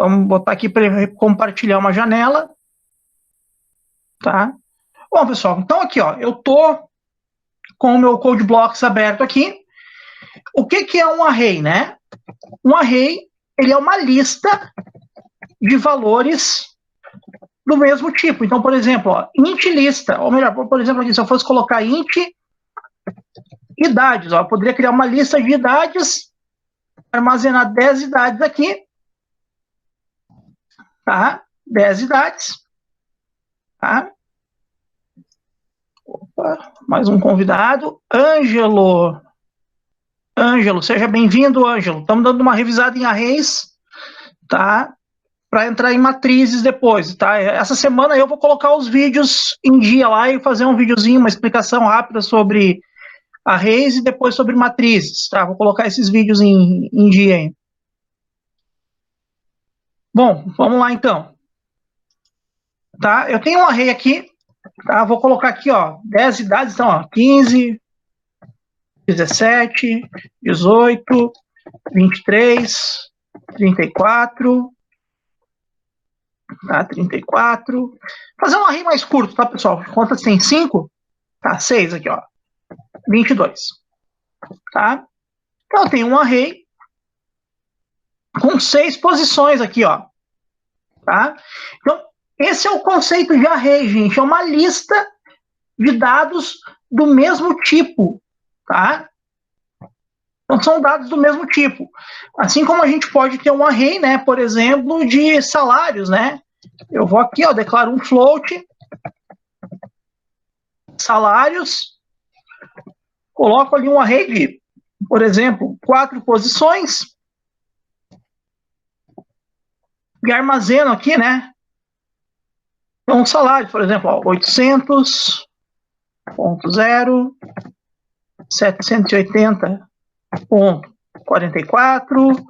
Vamos botar aqui para compartilhar uma janela. Tá? Bom, pessoal, então aqui, ó, eu tô com o meu CodeBlocks aberto aqui. O que é um array, né? Um array, ele é uma lista de valores do mesmo tipo. Então, por exemplo, ó, int lista, ou melhor, por exemplo, aqui, se eu fosse colocar int idades, ó, eu poderia criar uma lista de idades, armazenar 10 idades aqui, tá? 10 idades, tá? Opa, mais um convidado, Ângelo, seja bem-vindo, Ângelo. Estamos dando uma revisada em arrays, tá? Para entrar em matrizes depois, tá? Essa semana eu vou colocar os vídeos em dia lá e fazer um videozinho, uma explicação rápida sobre arrays e depois sobre matrizes, tá? Vou colocar esses vídeos em dia aí. Bom, vamos lá então. Tá? Eu tenho um array aqui, tá? Vou colocar aqui, ó, 10 idades, então, ó, 15, 17, 18, 23, 34, tá? 34. Fazer um array mais curto, tá, pessoal? Quantas tem? 5? Tá, 6 aqui, ó. 22. Tá? Então, eu tenho um array com 6 posições aqui, ó. Tá? Então, esse é o conceito de array, gente. É uma lista de dados do mesmo tipo, tá? Então, são dados do mesmo tipo. Assim como a gente pode ter um array, né, por exemplo, de salários, né? Eu vou aqui, ó, declaro um float, salários, coloco ali um array de, por exemplo, 4 posições, e armazeno aqui, né? Então, um salário, por exemplo, ó, 800.0, 780.44,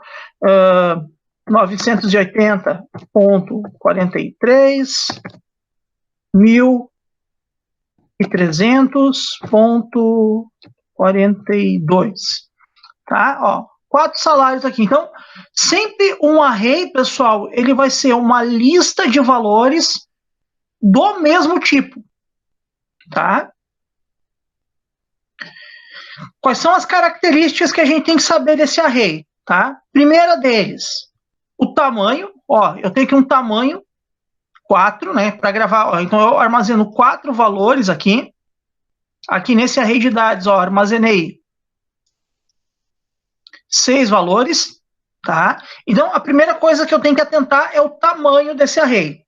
980.43, 1.300.42. Tá? Ó, 4 salários aqui. Então, sempre um array, pessoal, ele vai ser uma lista de valores do mesmo tipo. Tá? Quais são as características que a gente tem que saber desse array? Tá? Primeira deles, o tamanho. Ó, eu tenho aqui um tamanho 4, né, para gravar. Ó, então, eu armazeno 4 valores aqui. Aqui nesse array de dados, ó, armazenei 6 valores. Tá? Então, a primeira coisa que eu tenho que atentar é o tamanho desse array.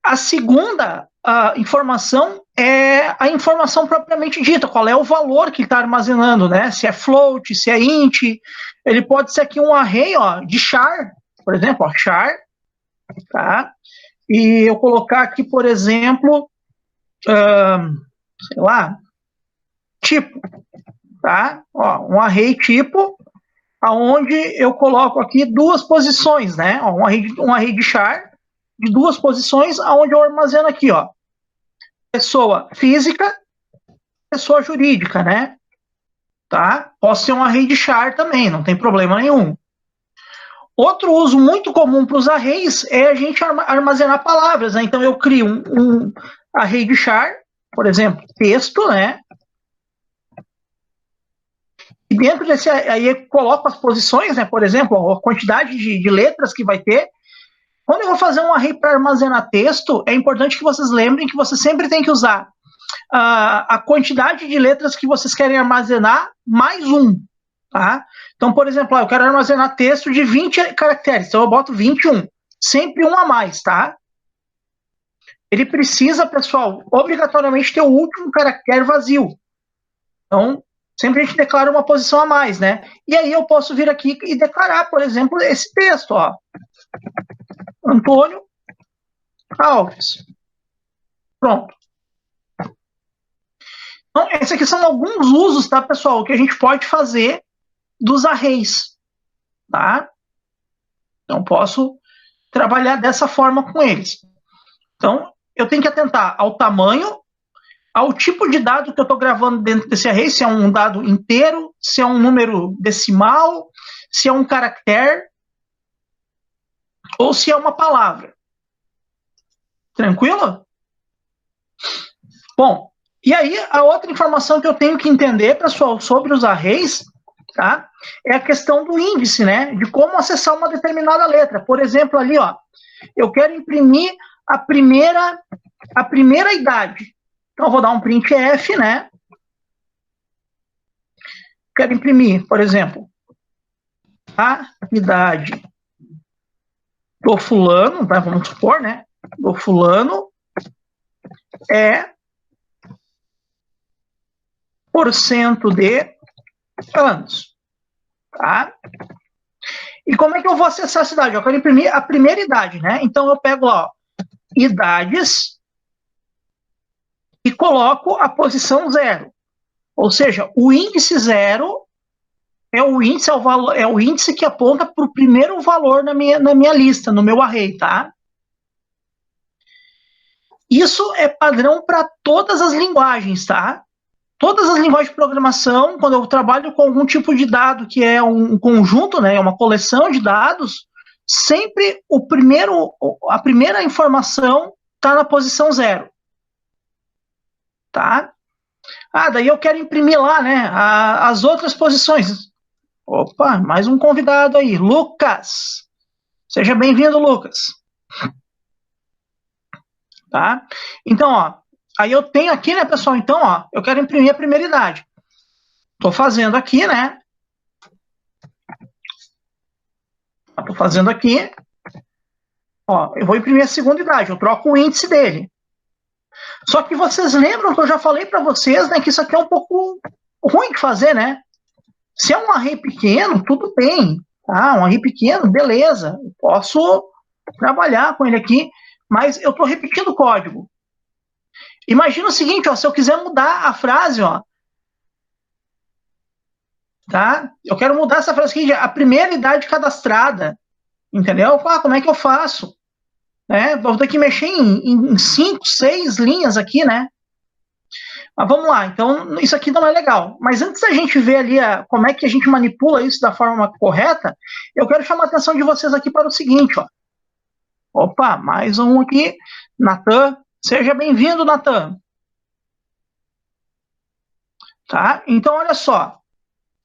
A segunda informação é a informação propriamente dita, qual é o valor que está armazenando, né? Se é float, se é int. Ele pode ser aqui um array, ó, de char, por exemplo, ó, char, tá? E eu colocar aqui, por exemplo, sei lá, tipo, tá? Ó, um array tipo, aonde eu coloco aqui 2 posições, né? Ó, um array de char de 2 posições, aonde eu armazeno aqui, ó, pessoa física, pessoa jurídica, né? Tá? Posso ser um array de char também, não tem problema nenhum. Outro uso muito comum para os arrays é a gente armazenar palavras, né? Então eu crio um array de char, por exemplo, texto, né? E dentro desse aí eu coloco as posições, né? Por exemplo, a quantidade de letras que vai ter. Quando eu vou fazer um array para armazenar texto, é importante que vocês lembrem que você sempre tem que usar a quantidade de letras que vocês querem armazenar mais 1. Tá? Então, por exemplo, eu quero armazenar texto de 20 caracteres, então eu boto 21. Sempre um a mais, tá? Ele precisa, pessoal, obrigatoriamente ter o último caractere vazio. Então, sempre a gente declara uma posição a mais, né? E aí eu posso vir aqui e declarar, por exemplo, esse texto, ó. Antônio Alves. Pronto. Então, esses aqui são alguns usos, tá, pessoal, que a gente pode fazer dos arrays, tá? Então, posso trabalhar dessa forma com eles. Então, eu tenho que atentar ao tamanho, ao tipo de dado que eu estou gravando dentro desse array, se é um dado inteiro, se é um número decimal, se é um caractere, ou se é uma palavra. Tranquilo? Bom, e aí a outra informação que eu tenho que entender, pessoal, sobre os arrays, tá? É a questão do índice, né? De como acessar uma determinada letra. Por exemplo, ali, ó, eu quero imprimir a primeira idade. Então, eu vou dar um printf, né? Quero imprimir, por exemplo, a idade do fulano, tá? Vamos supor, né? Do fulano é porcento de anos, tá? E como é que eu vou acessar essa idade? Eu quero imprimir a primeira idade, né? Então eu pego lá, ó, idades e coloco a posição 0. Ou seja, o índice 0 é o índice que aponta para o primeiro valor na minha lista, no meu array, tá? Isso é padrão para todas as linguagens, tá? Todas as linguagens de programação, quando eu trabalho com algum tipo de dado que é um conjunto, né, uma coleção de dados, sempre a primeira informação está na posição 0. Tá? Ah, daí eu quero imprimir lá, né, as outras posições. Opa, mais um convidado aí, Lucas. Seja bem-vindo, Lucas. Tá? Então, ó, aí eu tenho aqui, né, pessoal, então, ó, eu quero imprimir a primeira idade. Estou fazendo aqui, né? Estou fazendo aqui. Ó, eu vou imprimir a segunda idade, eu troco o índice dele. Só que vocês lembram que eu já falei para vocês, né, que isso aqui é um pouco ruim de fazer, né? Se é um array pequeno, tudo bem. Tá? Um array pequeno, beleza. Eu posso trabalhar com ele aqui, mas eu estou repetindo o código. Imagina o seguinte, ó, se eu quiser mudar a frase, ó, tá? Eu quero mudar essa frase aqui, a primeira idade cadastrada, entendeu? Ah, como é que eu faço? Né? Vou ter que mexer em 5, 6 linhas aqui, né? Mas vamos lá, então isso aqui não é legal. Mas antes da gente ver ali como é que a gente manipula isso da forma correta, eu quero chamar a atenção de vocês aqui para o seguinte, ó. Opa, mais um aqui, Natan. Seja bem-vindo, Natan. Tá? Então, olha só.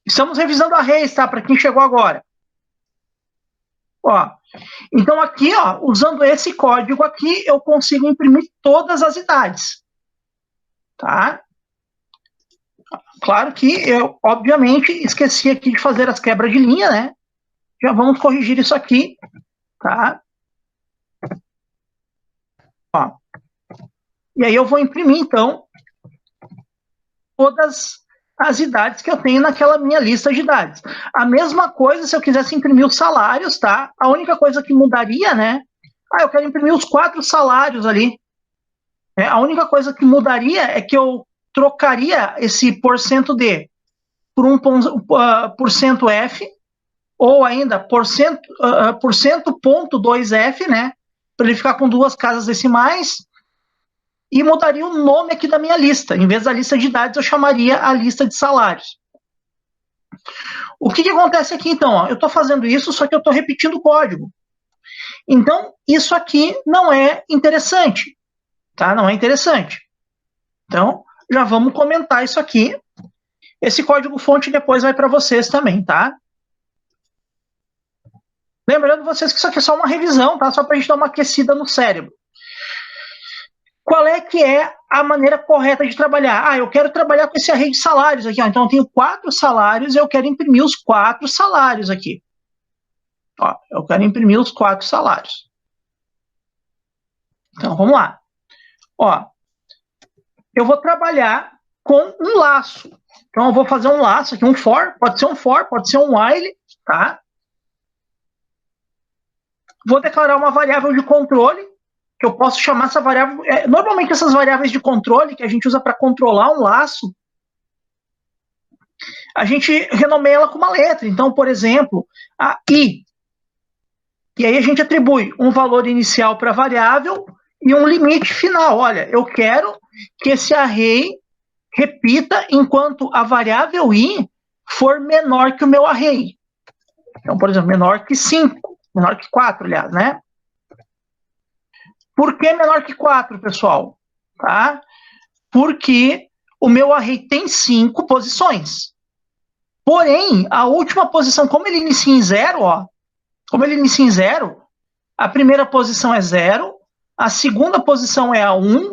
Estamos revisando arrays, tá? Para quem chegou agora. Ó, então aqui, ó, usando esse código aqui, eu consigo imprimir todas as idades. Tá? Claro que eu, obviamente, esqueci aqui de fazer as quebras de linha, né? Já vamos corrigir isso aqui, tá? Ó. E aí eu vou imprimir, então, todas as idades que eu tenho naquela minha lista de idades. A mesma coisa se eu quisesse imprimir os salários, tá? A única coisa que mudaria, né? Ah, eu quero imprimir os 4 salários ali. A única coisa que mudaria é que eu trocaria esse porcento D por um porcento F, ou ainda porcento ponto 2F, né? Para ele ficar com 2 casas decimais, e mudaria o nome aqui da minha lista. Em vez da lista de idades, eu chamaria a lista de salários. O que acontece aqui, então? Ó, eu estou fazendo isso, só que eu estou repetindo o código. Então, isso aqui não é interessante. Tá? Não é interessante. Então, já vamos comentar isso aqui. Esse código-fonte depois vai para vocês também, tá? Lembrando vocês que isso aqui é só uma revisão, tá? Só para a gente dar uma aquecida no cérebro. Qual é que é a maneira correta de trabalhar? Ah, eu quero trabalhar com esse array de salários aqui, ó. Então eu tenho 4 salários e eu quero imprimir os 4 salários aqui. Ó, eu quero imprimir os 4 salários. Então vamos lá. Ó, eu vou trabalhar com um laço. Então eu vou fazer um laço aqui, um for, pode ser um while, tá? Vou declarar uma variável de controle, que eu posso chamar essa variável... normalmente essas variáveis de controle que a gente usa para controlar um laço, a gente renomeia ela com uma letra. Então, por exemplo, a i. E aí a gente atribui um valor inicial para a variável e um limite final. Olha, eu quero que esse array repita enquanto a variável i for menor que o meu array. Então, por exemplo, menor que 5. Menor que 4, aliás, né? Por que menor que 4, pessoal? Tá? Porque o meu array tem 5 posições. Porém, a última posição, como ele inicia em 0, ó, como ele inicia em 0, a primeira posição é 0, a segunda posição é a 1,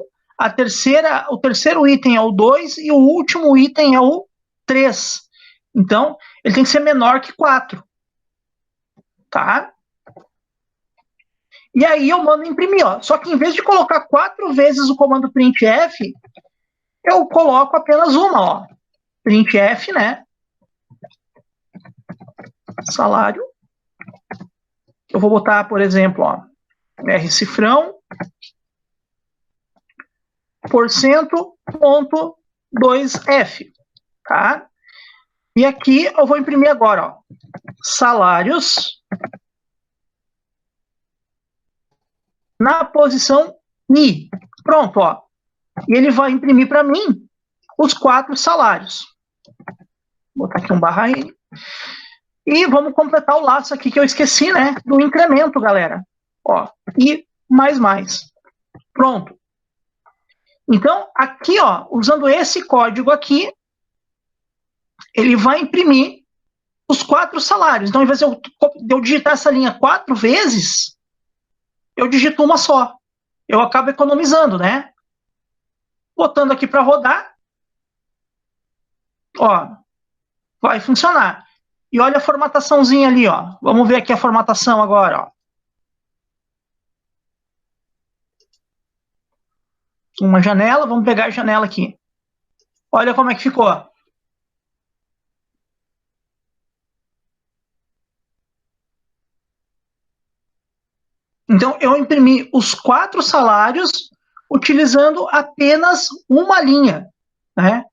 o terceiro item é o 2 e o último item é o 3. Então, ele tem que ser menor que 4. Tá? E aí eu mando imprimir, ó. Só que em vez de colocar 4 vezes o comando printf, eu coloco apenas uma, ó. Printf, né? Salário. Eu vou botar, por exemplo, ó, rcifrão, %.2f, tá? E aqui eu vou imprimir agora, ó, salários na posição I. Pronto, ó. E ele vai imprimir para mim os 4 salários. Vou botar aqui um /n. E vamos completar o laço aqui que eu esqueci, né? Do incremento, galera. Ó, e mais. Pronto. Então, aqui, ó, usando esse código aqui, ele vai imprimir os 4 salários. Então, ao invés de eu digitar essa linha 4 vezes, eu digito uma só. Eu acabo economizando, né? Botando aqui para rodar, ó, vai funcionar. E olha a formataçãozinha ali, ó. Vamos ver aqui a formatação agora, ó. Uma janela, vamos pegar a janela aqui. Olha como é que ficou. Então, eu imprimi os 4 salários utilizando apenas uma linha, né?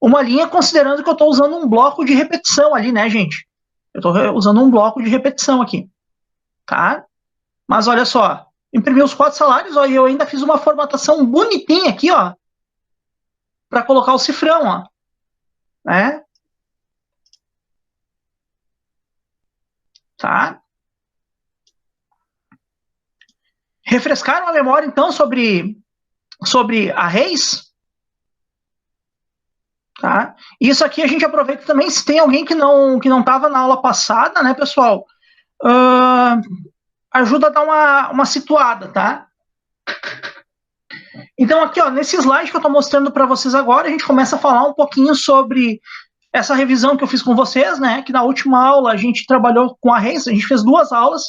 Uma linha considerando que eu estou usando um bloco de repetição ali, né, gente? Eu estou usando um bloco de repetição aqui, tá? Mas olha só, imprimi os 4 salários, ó, e eu ainda fiz uma formatação bonitinha aqui, ó, para colocar o cifrão, ó, né? Tá? Refrescaram a memória, então, sobre arrays? Tá? Isso aqui a gente aproveita também, se tem alguém que não estava na aula passada, né, pessoal? Ajuda a dar uma situada, tá? Então, aqui, ó, nesse slide que eu estou mostrando para vocês agora, a gente começa a falar um pouquinho sobre essa revisão que eu fiz com vocês, né? Que na última aula a gente trabalhou com arrays, a gente fez 2 aulas,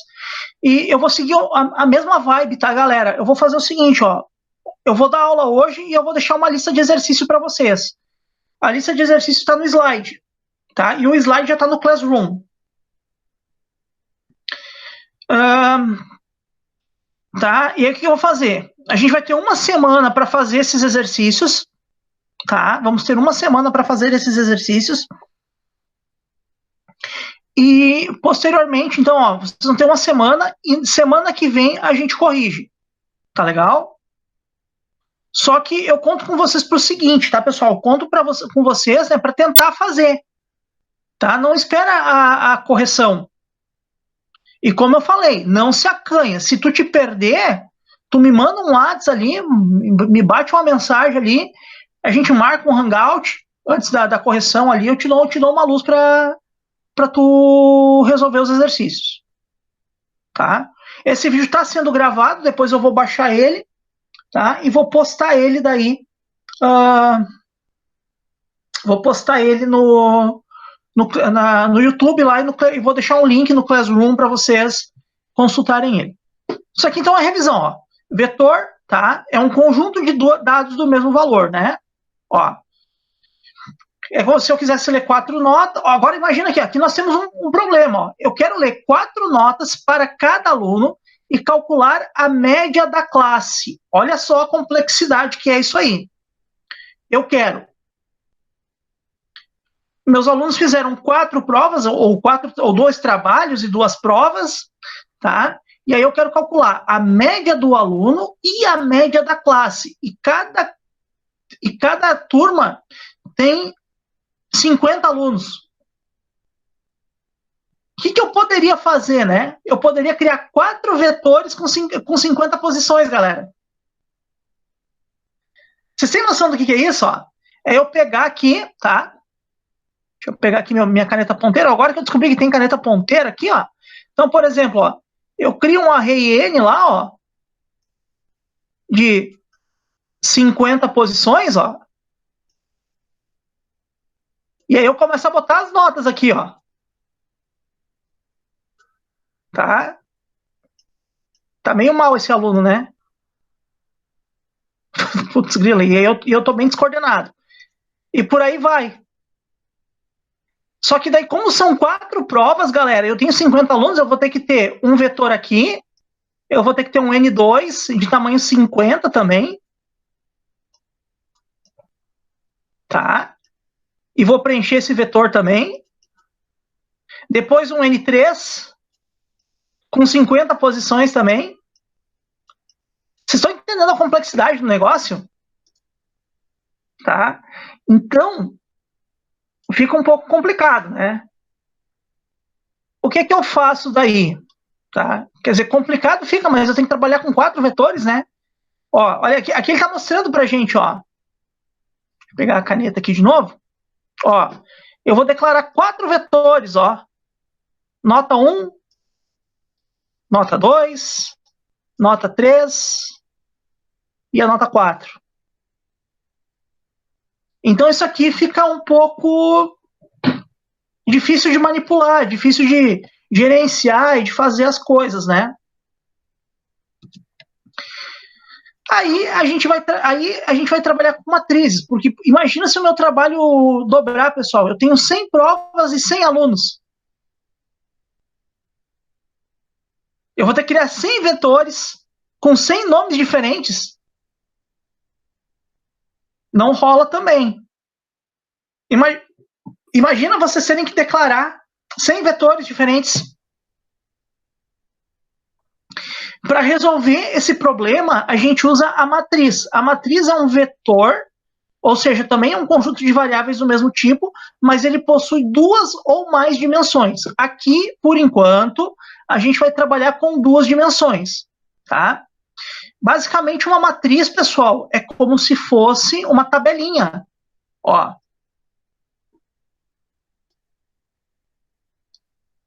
e eu vou seguir a mesma vibe, tá, galera? Eu vou fazer o seguinte, ó. Eu vou dar aula hoje e eu vou deixar uma lista de exercício para vocês. A lista de exercícios está no slide, tá? E o slide já está no Classroom. Tá? E aí o que eu vou fazer? A gente vai ter uma semana para fazer esses exercícios, tá? Vamos ter uma semana para fazer esses exercícios. E posteriormente, então, ó, vocês vão ter uma semana e semana que vem a gente corrige. Tá legal? Só que eu conto com vocês para o seguinte, tá, pessoal? Eu conto com vocês, né, para tentar fazer. Tá? Não espera a correção. E como eu falei, não se acanha. Se tu te perder, tu me manda um WhatsApp ali, me bate uma mensagem ali, a gente marca um hangout antes da correção ali, eu te dou uma luz para tu resolver os exercícios. Tá? Esse vídeo está sendo gravado, depois eu vou baixar ele, tá? E vou postar ele daí. Vou postar ele no YouTube lá e vou deixar um link no Classroom para vocês consultarem ele. Isso aqui então é a revisão, ó. Vetor, tá? É um conjunto de dados do mesmo valor, né? Ó. Se eu quisesse ler 4 notas, ó, agora imagina aqui nós temos um problema, ó. Eu quero ler 4 notas para cada aluno e calcular a média da classe. Olha só a complexidade que é isso aí. Eu quero. Meus alunos fizeram 4 provas, ou 2 trabalhos e 2 provas, tá? E aí eu quero calcular a média do aluno e a média da classe. E cada turma tem 50 alunos. O que eu poderia fazer, né? Eu poderia criar 4 vetores com 50 posições, galera. Vocês têm noção do que é isso? Ó? É eu pegar aqui, tá? Deixa eu pegar aqui minha caneta ponteira. Agora que eu descobri que tem caneta ponteira aqui, ó. Então, por exemplo, ó, eu crio um array N lá, ó, de 50 posições, ó. E aí eu começo a botar as notas aqui, ó. Tá? Tá meio mal esse aluno, né? Putz, grila, e eu tô bem descoordenado. E por aí vai. Só que daí, como são 4 provas, galera, eu tenho 50 alunos, eu vou ter que ter um vetor aqui, eu vou ter que ter um N2 de tamanho 50 também. Tá? E vou preencher esse vetor também. Depois um N3 com 50 posições também. Vocês estão entendendo a complexidade do negócio? Tá? Então, fica um pouco complicado, né? O que eu faço daí? Tá? Quer dizer, complicado fica, mas eu tenho que trabalhar com 4 vetores, né? Ó, olha aqui, ele está mostrando para a gente, ó. Deixa eu pegar a caneta aqui de novo. Ó, eu vou declarar 4 vetores, ó. Nota 1, nota 2, nota 3 e a nota 4. Então isso aqui fica um pouco difícil de manipular, difícil de gerenciar e de fazer as coisas, né? Aí a gente vai trabalhar com matrizes, porque imagina se o meu trabalho dobrar, pessoal. Eu tenho 100 provas e 100 alunos. Eu vou ter que criar 100 vetores com 100 nomes diferentes. Não rola também. Imagina vocês terem que declarar 100 vetores diferentes. Para resolver esse problema, a gente usa a matriz. A matriz é um vetor, ou seja, também é um conjunto de variáveis do mesmo tipo, mas ele possui 2 ou mais dimensões. Aqui, por enquanto, a gente vai trabalhar com 2 dimensões, tá? Basicamente, uma matriz, pessoal, é como se fosse uma tabelinha, ó.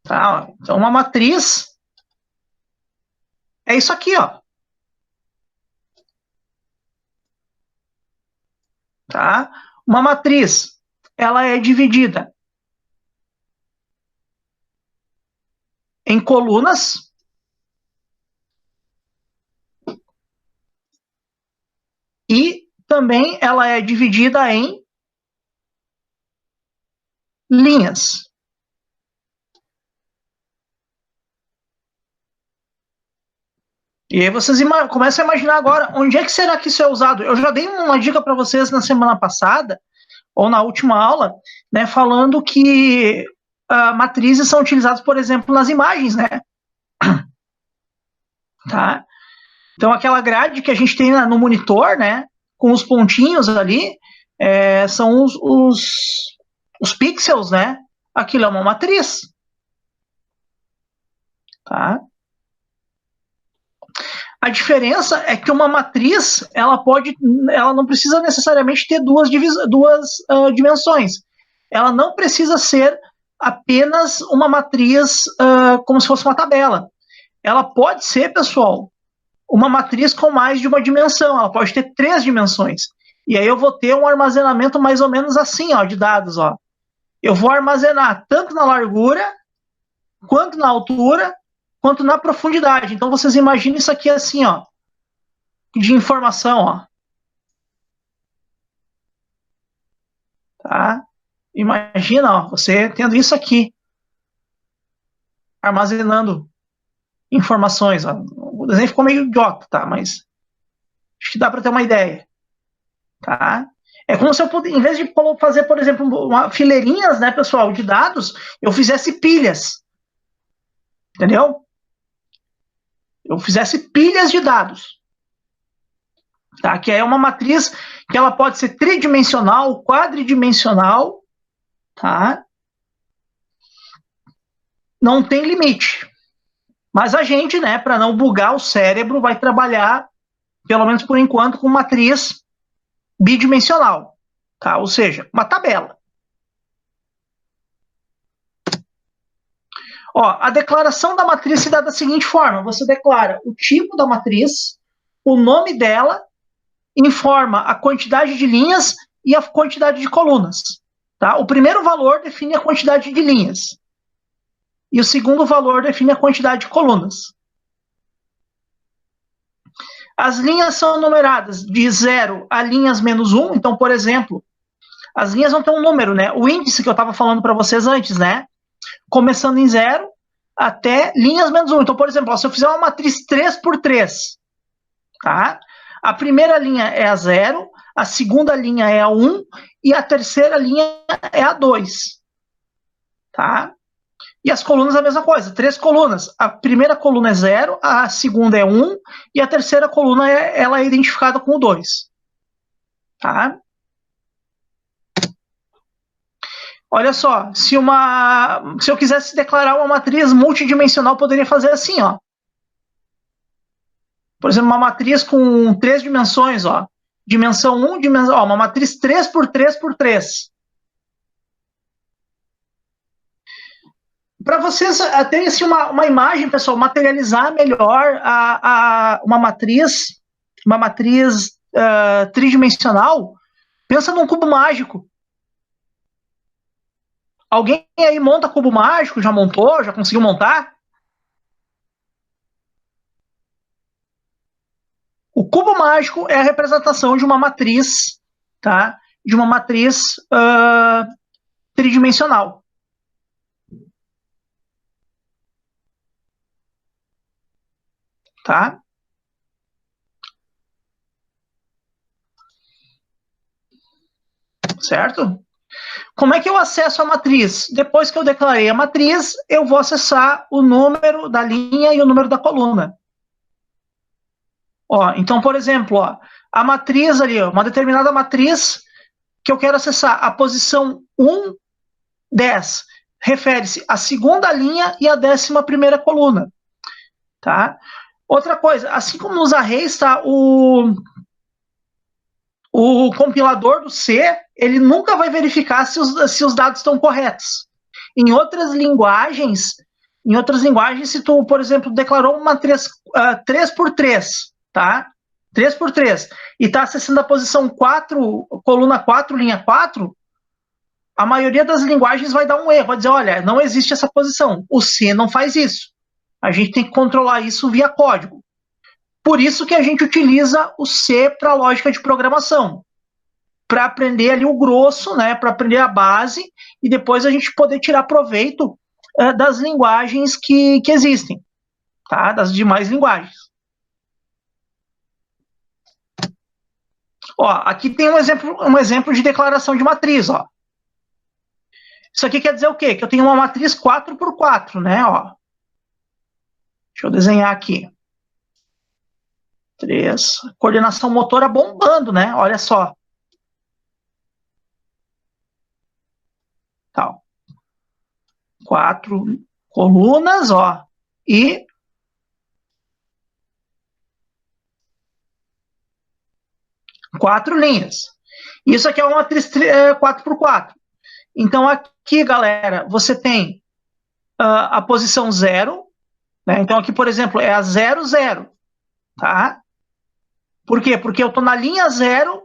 Tá? Então, uma matriz é isso aqui, ó. Tá? Uma matriz, ela é dividida em colunas e também ela é dividida em linhas. E aí vocês começam a imaginar agora, onde é que será que isso é usado? Eu já dei uma dica para vocês na semana passada, ou na última aula, né, falando que matrizes são utilizadas, por exemplo, nas imagens, né? Tá? Então, aquela grade que a gente tem no monitor, né, com os pontinhos ali, são os pixels, né? Aquilo é uma matriz. Tá? A diferença é que uma matriz, ela não precisa necessariamente ter duas dimensões. Ela não precisa ser apenas uma matriz como se fosse uma tabela. Ela pode ser, pessoal, uma matriz com mais de uma dimensão. Ela pode ter 3 dimensões. E aí eu vou ter um armazenamento mais ou menos assim, ó, de dados, ó. Eu vou armazenar tanto na largura, quanto na altura, quanto na profundidade. Então vocês imaginem isso aqui assim, ó, de informação, ó. Tá? Imagina, ó, você tendo isso aqui, armazenando informações, ó. O desenho ficou meio idiota, tá? Mas acho que dá para ter uma ideia, tá? É como se eu pudesse, em vez de fazer, por exemplo, fileirinhas, né, pessoal, de dados, eu fizesse pilhas, entendeu? Eu fizesse pilhas de dados, tá? Que é uma matriz que ela pode ser tridimensional, quadridimensional, tá? não tem limite. Mas a gente, né, para não bugar o cérebro, vai trabalhar, pelo menos por enquanto, com matriz bidimensional, tá? Ou seja, uma tabela. Ó, a declaração da matriz se dá da seguinte forma: você declara o tipo da matriz, o nome dela, informa a quantidade de linhas e a quantidade de colunas. Tá? O primeiro valor define a quantidade de linhas. E o segundo valor define a quantidade de colunas. As linhas são numeradas de 0 a linhas menos 1. Então, por exemplo, as linhas vão ter um número, né? O índice que eu estava falando para vocês antes, né? Começando em 0 até linhas menos 1. Então, por exemplo, se eu fizer uma matriz 3 por 3, tá? A primeira linha é a 0, a segunda linha é a 1 e a terceira linha é a 2. Tá? E as colunas a mesma coisa, 3 colunas. A primeira coluna é 0, a segunda é 1 e a terceira coluna ela é identificada com o 2. Tá? Olha só, se eu quisesse declarar uma matriz multidimensional, poderia fazer assim, ó. Por exemplo, uma matriz com 3 dimensões, ó. Dimensão 1, uma matriz 3 por 3 por 3. Para vocês terem assim, uma imagem, pessoal, materializar melhor uma matriz tridimensional, pensa num cubo mágico. Alguém aí monta cubo mágico? Já montou? Já conseguiu montar? O cubo mágico é a representação de uma matriz, tá? De uma matriz tridimensional. Tá? Certo? Como é que eu acesso a matriz? Depois que eu declarei a matriz, eu vou acessar o número da linha e o número da coluna. Ó, então, por exemplo, ó, a matriz ali, ó, uma determinada matriz que eu quero acessar, a posição 1, 10, refere-se à segunda linha e à 11ª coluna. Tá? Outra coisa, assim como nos arrays, tá, o compilador do C, ele nunca vai verificar se os dados estão corretos. Em outras linguagens, se tu, por exemplo, declarou uma matriz 3 por 3, tá? 3 por 3, e está acessando a posição 4, coluna 4, linha 4, a maioria das linguagens vai dar um erro, vai dizer, olha, não existe essa posição. O C não faz isso. A gente tem que controlar isso via código. Por isso que a gente utiliza o C para lógica de programação, para aprender ali o grosso, né, para aprender a base, e depois a gente poder tirar proveito das linguagens que existem, tá? Das demais linguagens. Ó, aqui tem um exemplo de declaração de matriz, ó. Isso aqui quer dizer o quê? Que eu tenho uma matriz 4 por 4, né, ó. Deixa eu desenhar aqui. 3. Coordenação motora bombando, né? Olha só. Tal. 4 colunas, ó. E 4 linhas. Isso aqui é uma matriz 4 por 4. Então, aqui, galera, você tem a posição 0. Né? Então, aqui, por exemplo, é a 0, 0. Tá? Por quê? Porque eu estou na linha 0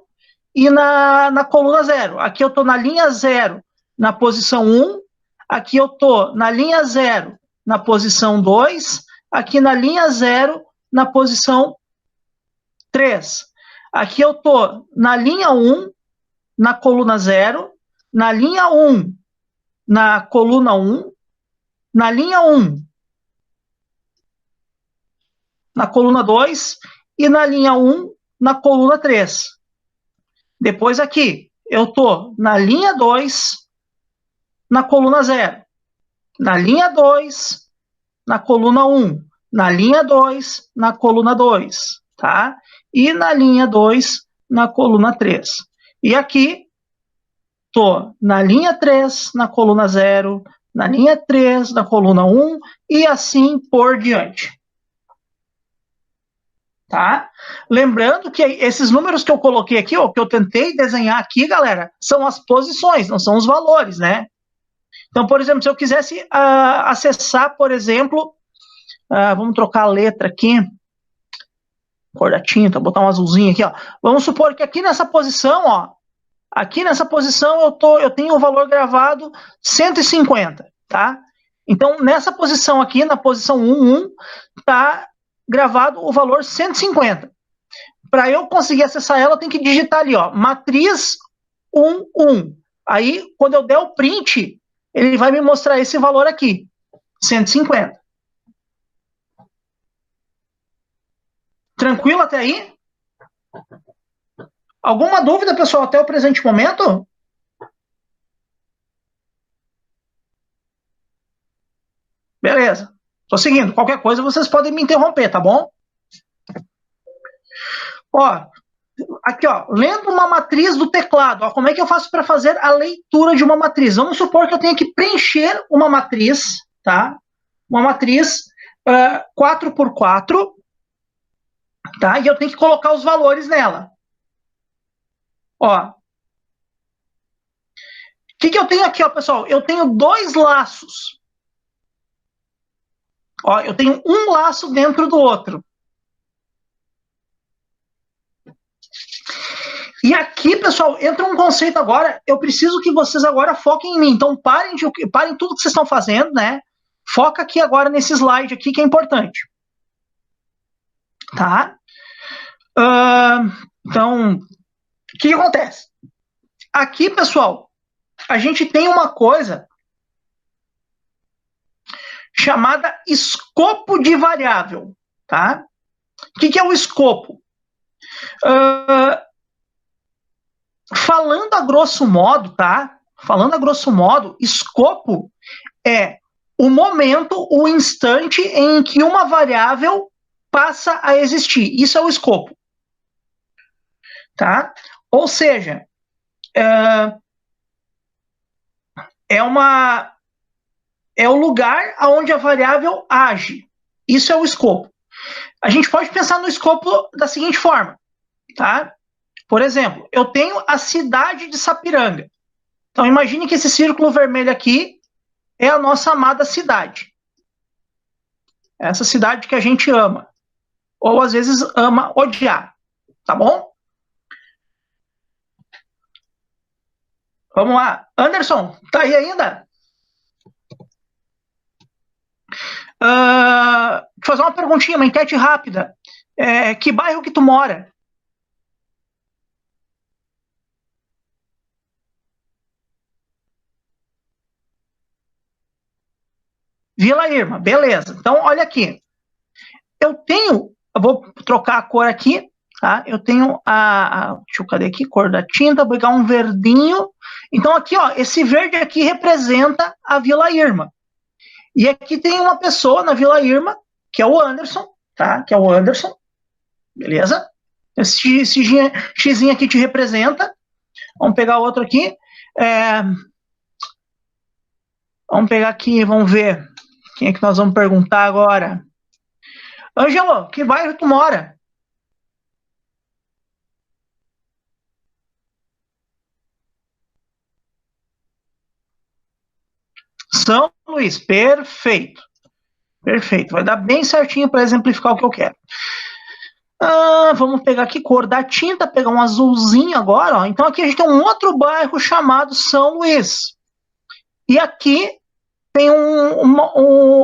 e na coluna 0. Aqui eu estou na linha 0, na posição 1. Aqui eu estou na linha 0, na posição 2. Aqui na linha 0, na posição 3. Aqui eu estou na linha 1, na coluna 0. Na linha 1, na coluna 1. Na linha 1, na coluna 2. E na linha 1, na coluna 3. Depois aqui, eu estou na linha 2, na coluna 0. Na linha 2, na coluna 1. Na linha 2, na coluna 2. Tá? E na linha 2, na coluna 3. E aqui, estou na linha 3, na coluna 0. na linha 3, na coluna 1 e assim por diante. Tá? Lembrando que esses números que eu coloquei aqui, ó, que eu tentei desenhar aqui, galera, são as posições, não são os valores, né? Então, por exemplo, se eu quisesse acessar, por exemplo, vamos trocar a letra aqui, cor da tinta, botar um azulzinho aqui, ó. Vamos supor que aqui nessa posição, ó, aqui nessa posição eu tenho o valor gravado 150, tá? Então, nessa posição aqui, na posição 1, tá gravado o valor 150. Para eu conseguir acessar ela, eu tenho que digitar ali, ó, matriz 1. Aí, quando eu der o print, ele vai me mostrar esse valor aqui, 150. Tranquilo até aí? Alguma dúvida, pessoal, até o presente momento? Beleza. Tô seguindo. Qualquer coisa, vocês podem me interromper, tá bom? Ó, aqui, ó, lendo uma matriz do teclado. Ó, como é que eu faço para fazer a leitura de uma matriz? Vamos supor que eu tenha que preencher uma matriz, tá? Uma matriz 4x4, tá? E eu tenho que colocar os valores nela. Ó, o que eu tenho aqui, ó, pessoal? Eu tenho dois laços. Ó, eu tenho um laço dentro do outro. E aqui, pessoal, entra um conceito agora. Eu preciso que vocês agora foquem em mim. Então, parem tudo que vocês estão fazendo, né? Foca aqui agora nesse slide aqui que é importante. Tá? Então, o que acontece? Aqui, pessoal, a gente tem uma coisa chamada escopo de variável, tá? O que é o escopo? Falando a grosso modo, tá? Falando a grosso modo, escopo é o momento, o instante em que uma variável passa a existir. Isso é o escopo. Tá? Ou seja, é o lugar onde a variável age. Isso é o escopo. A gente pode pensar no escopo da seguinte forma, tá? Por exemplo, eu tenho a cidade de Sapiranga. Então, imagine que esse círculo vermelho aqui é a nossa amada cidade. Essa cidade que a gente ama. Ou, às vezes, ama odiar. Tá bom? Vamos lá. Anderson, tá aí ainda? Vou fazer uma perguntinha, uma enquete rápida. Que bairro que tu mora? Vila Irma, beleza. Então, olha aqui. Eu vou trocar a cor aqui, tá? Eu tenho deixa eu, cadê aqui? Cor da tinta, vou pegar um verdinho. Então, aqui, ó, esse verde aqui representa a Vila Irma. E aqui tem uma pessoa na Vila Irma, que é o Anderson, tá? Que é o Anderson, beleza? Esse xizinho aqui te representa. Vamos pegar outro aqui. Vamos pegar aqui, vamos ver. Quem é que nós vamos perguntar agora? Ângelo, que bairro tu mora? São Luís, perfeito. Perfeito, vai dar bem certinho para exemplificar o que eu quero. Vamos pegar aqui cor da tinta, pegar um azulzinho agora. Ó. Então aqui a gente tem um outro bairro chamado São Luís. E aqui tem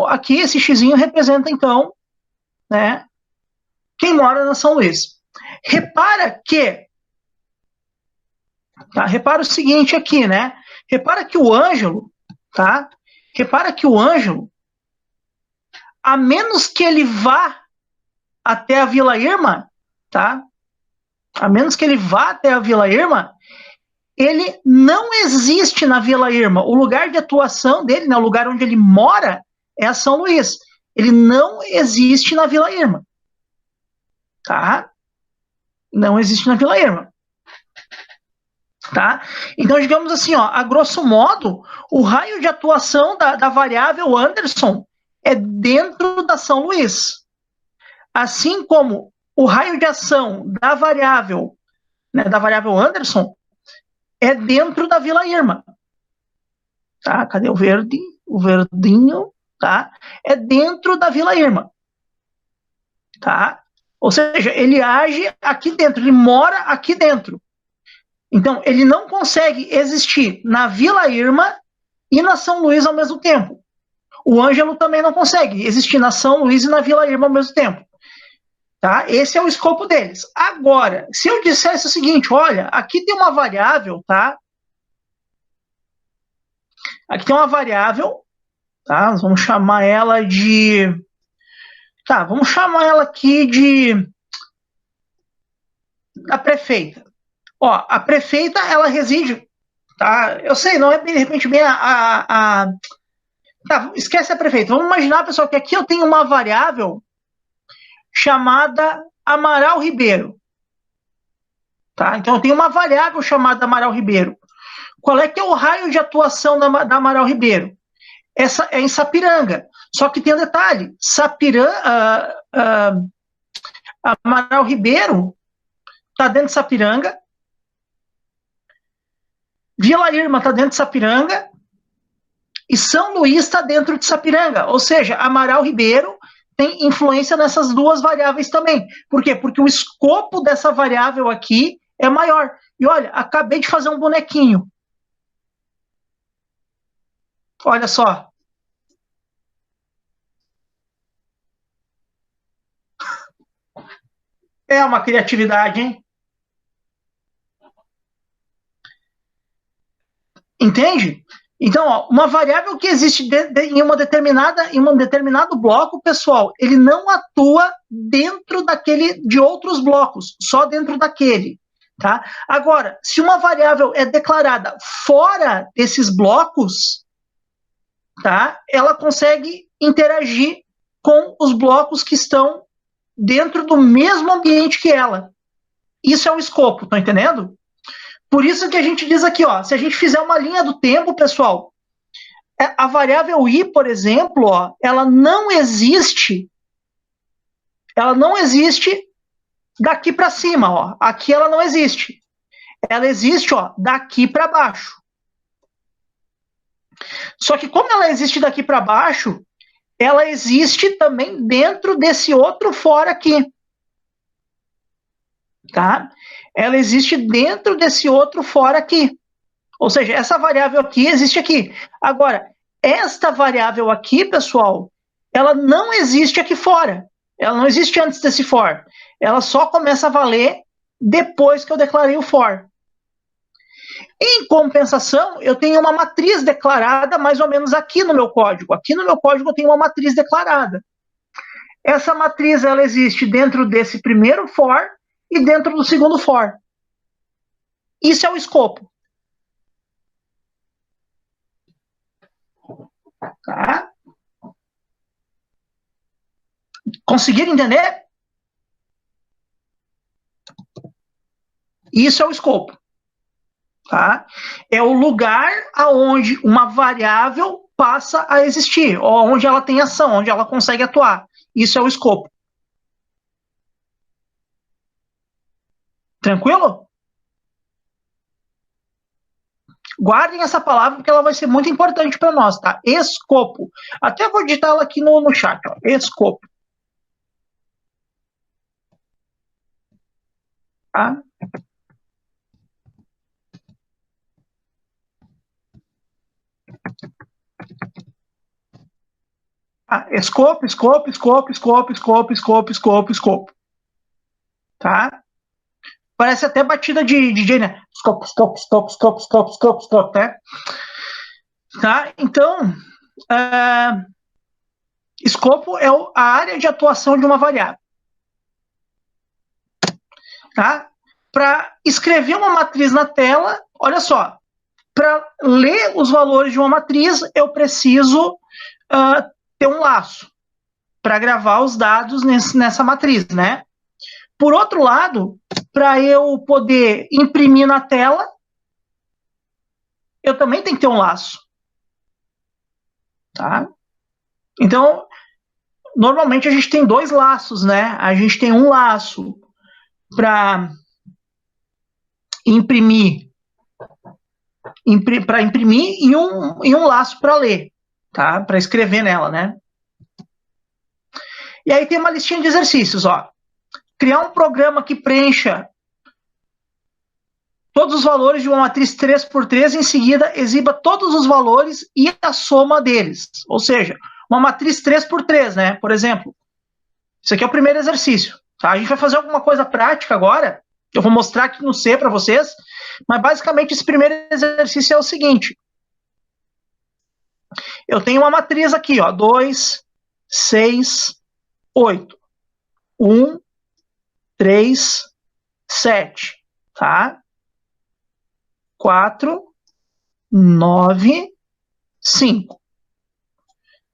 aqui esse xizinho representa então, né, quem mora na São Luís. Repara o seguinte aqui, né? Repara que o Ângelo, tá? Repara que o Ângelo, a menos que ele vá até a Vila Irma, tá? A menos que ele vá até a Vila Irma, ele não existe na Vila Irma. O lugar de atuação dele, né, o lugar onde ele mora, é a São Luís. Ele não existe na Vila Irma. Tá? Não existe na Vila Irma. Tá? Então, digamos assim, ó, a grosso modo, o raio de atuação da variável Anderson é dentro da São Luís. Assim como o raio de ação da variável, né, da variável Anderson é dentro da Vila Irma. Tá? Cadê o verde? O verdinho, tá? É dentro da Vila Irma. Tá? Ou seja, ele age aqui dentro, ele mora aqui dentro. Então, ele não consegue existir na Vila Irma e na São Luís ao mesmo tempo. O Ângelo também não consegue existir na São Luís e na Vila Irma ao mesmo tempo. Tá? Esse é o escopo deles. Agora, se eu dissesse o seguinte, olha, aqui tem uma variável, tá? Aqui tem uma variável, tá? Nós vamos chamar ela de... Tá, vamos chamar ela aqui de... a prefeita. Ó, a prefeita, ela reside... Tá? Eu sei, não é de repente bem Tá, esquece a prefeita. Vamos imaginar, pessoal, que aqui eu tenho uma variável chamada Amaral Ribeiro. Tá? Então eu tenho uma variável chamada Amaral Ribeiro. Qual é que é o raio de atuação da Amaral Ribeiro? Essa é em Sapiranga. Só que tem um detalhe: Amaral Ribeiro está dentro de Sapiranga, Vila Irma está dentro de Sapiranga e São Luís está dentro de Sapiranga. Ou seja, Amaral Ribeiro tem influência nessas duas variáveis também. Por quê? Porque o escopo dessa variável aqui é maior. E olha, acabei de fazer um bonequinho. Olha só. É uma criatividade, hein? Entende? Então, ó, uma variável que existe em um determinado bloco, pessoal, ele não atua dentro de outros blocos, só dentro daquele. Tá? Agora, se uma variável é declarada fora desses blocos, tá? Ela consegue interagir com os blocos que estão dentro do mesmo ambiente que ela. Isso é o escopo, tá entendendo? Por isso que a gente diz aqui, ó, se a gente fizer uma linha do tempo, pessoal, a variável i, por exemplo, ó, ela não existe daqui para cima, ó. Aqui ela não existe. Ela existe, ó, daqui para baixo. Só que como ela existe daqui para baixo, ela existe também dentro desse outro fora aqui. Tá? Ela existe dentro desse outro fora aqui. Ou seja, essa variável aqui existe aqui. Agora, esta variável aqui, pessoal, ela não existe aqui fora. Ela não existe antes desse for. Ela só começa a valer depois que eu declarei o for. Em compensação, eu tenho uma matriz declarada mais ou menos aqui no meu código. Aqui no meu código eu tenho uma matriz declarada. Essa matriz ela existe dentro desse primeiro for e dentro do segundo for. Isso é o escopo. Tá? Conseguiram entender? Isso é o escopo. Tá? É o lugar aonde uma variável passa a existir, ou onde ela tem ação, onde ela consegue atuar. Isso é o escopo. Tranquilo? Guardem essa palavra porque ela vai ser muito importante para nós, tá? Escopo. Até vou digitar ela aqui no chat, ó. Escopo. Tá? Escopo, escopo, escopo, escopo, escopo, escopo, escopo, escopo. Tá? Parece até batida de DJ, né? Escopo, escopo, escopo, escopo, escopo, escopo, escopo, tá? Tá? Então, escopo é a área de atuação de uma variável. Tá? Para escrever uma matriz na tela, olha só, para ler os valores de uma matriz, eu preciso ter um laço para gravar os dados nessa matriz, né? Por outro lado, para eu poder imprimir na tela, eu também tenho que ter um laço. Tá? Então, normalmente a gente tem dois laços, né? A gente tem um laço para imprimir e um laço para ler, tá? Para escrever nela, né? E aí tem uma listinha de exercícios, ó. Criar um programa que preencha todos os valores de uma matriz 3x3, em seguida exiba todos os valores e a soma deles. Ou seja, uma matriz 3x3, né? Por exemplo, isso aqui é o primeiro exercício. Tá? A gente vai fazer alguma coisa prática agora, eu vou mostrar aqui no C para vocês, mas basicamente esse primeiro exercício é o seguinte. Eu tenho uma matriz aqui, ó, 2, 6, 8. 1, 3, 7, tá? 4, 9, 5,